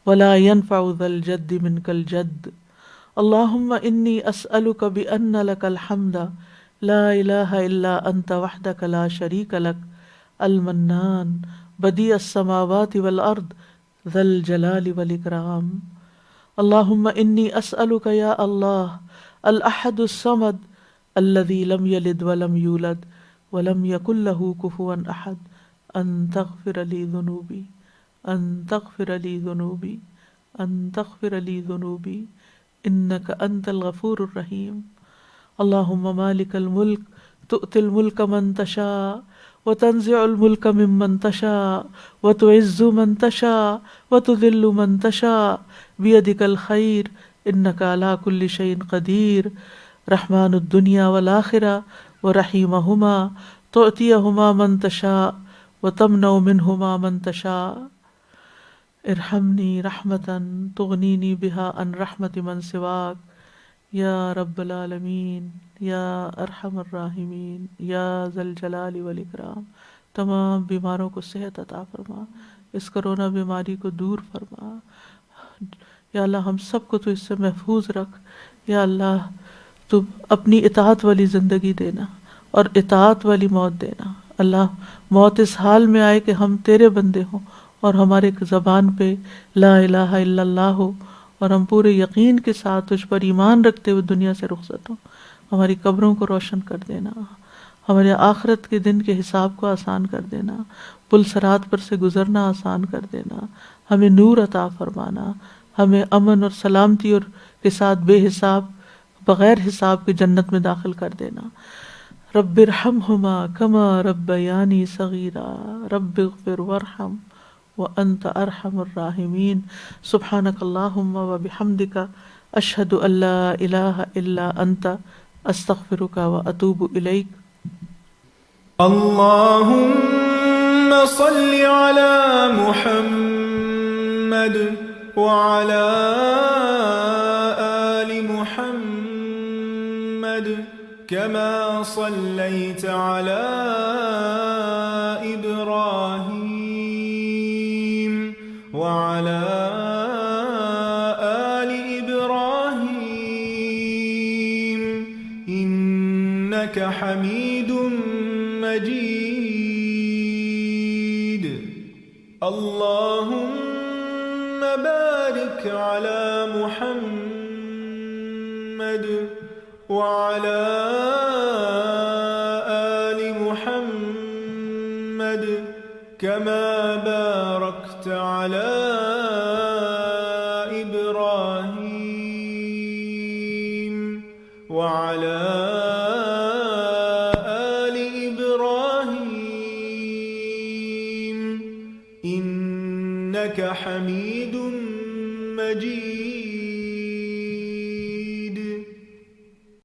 ولا ينفع ذا الجد منک الجد، اللہم انی اسألک بأن لک الحمد لا الہ الا انت وحدک لا شریک لک، المنان بدیع السماوات والارض ذا الجلال والاکرام، اللہم انی اسألک یا اللہ الاحد الصمد الذی لم یلد ولم یولد ولم یکن لہ کفوا احد، ان تغفر لی ذنوبی، ان تغفر لی ذنوبی، ان تغفر لی ذنوبی انک انت الغفور الرحیم، اللہم مالک الملک تؤتی الملک من تشاء وتنزع الملک ممن تشاء وتعز من تشاء وتذل من تشاء بیدک الخیر انک علی کل شیء قدیر، رحمن الدنیا والآخرہ ورحیمہما تعطیہما من تشاء وتمنع منہما من تشاء، ارحمنی رحمتا تغنینی بہا عن رحمت من سواک یا رب العالمین یا ارحم الراحمین یا ذا الجلال والاکرام۔ تمام بیماروں کو صحت عطا فرما، اس کرونا بیماری کو دور فرما، یا اللہ ہم سب کو تو اس سے محفوظ رکھ، یا اللہ تو اپنی اطاعت والی زندگی دینا اور اطاعت والی موت دینا۔ اللہ موت اس حال میں آئے کہ ہم تیرے بندے ہوں اور ہمارے زبان پہ لا الہ الا اللہ ہو، اور ہم پورے یقین کے ساتھ تجھ پر ایمان رکھتے ہوئے دنیا سے رخصت ہوں۔ ہماری قبروں کو روشن کر دینا، ہمارے آخرت کے دن کے حساب کو آسان کر دینا، پل صراط پر سے گزرنا آسان کر دینا، ہمیں نور عطا فرمانا، ہمیں امن اور سلامتی اور کے ساتھ بے حساب بغیر حساب کی جنت میں داخل کر دینا۔ رب ارحمہما کما ربیانی صغیرا، رب اغفر وارحم وانت ارحم الراحمین۔ سبحانک اللہم وبحمدک اشہد ان لا الہ الا انت استغفرک واتوب الیک۔ اللهم صل على محمد وعلى آل محمد كما صليت على إبراهيم وعلى آل إبراهيم إنك حميد مجيد، اللهم بارك على محمد وعلى آل محمد كما باركت على إبراهيم وعلى إنك حميد مجيد۔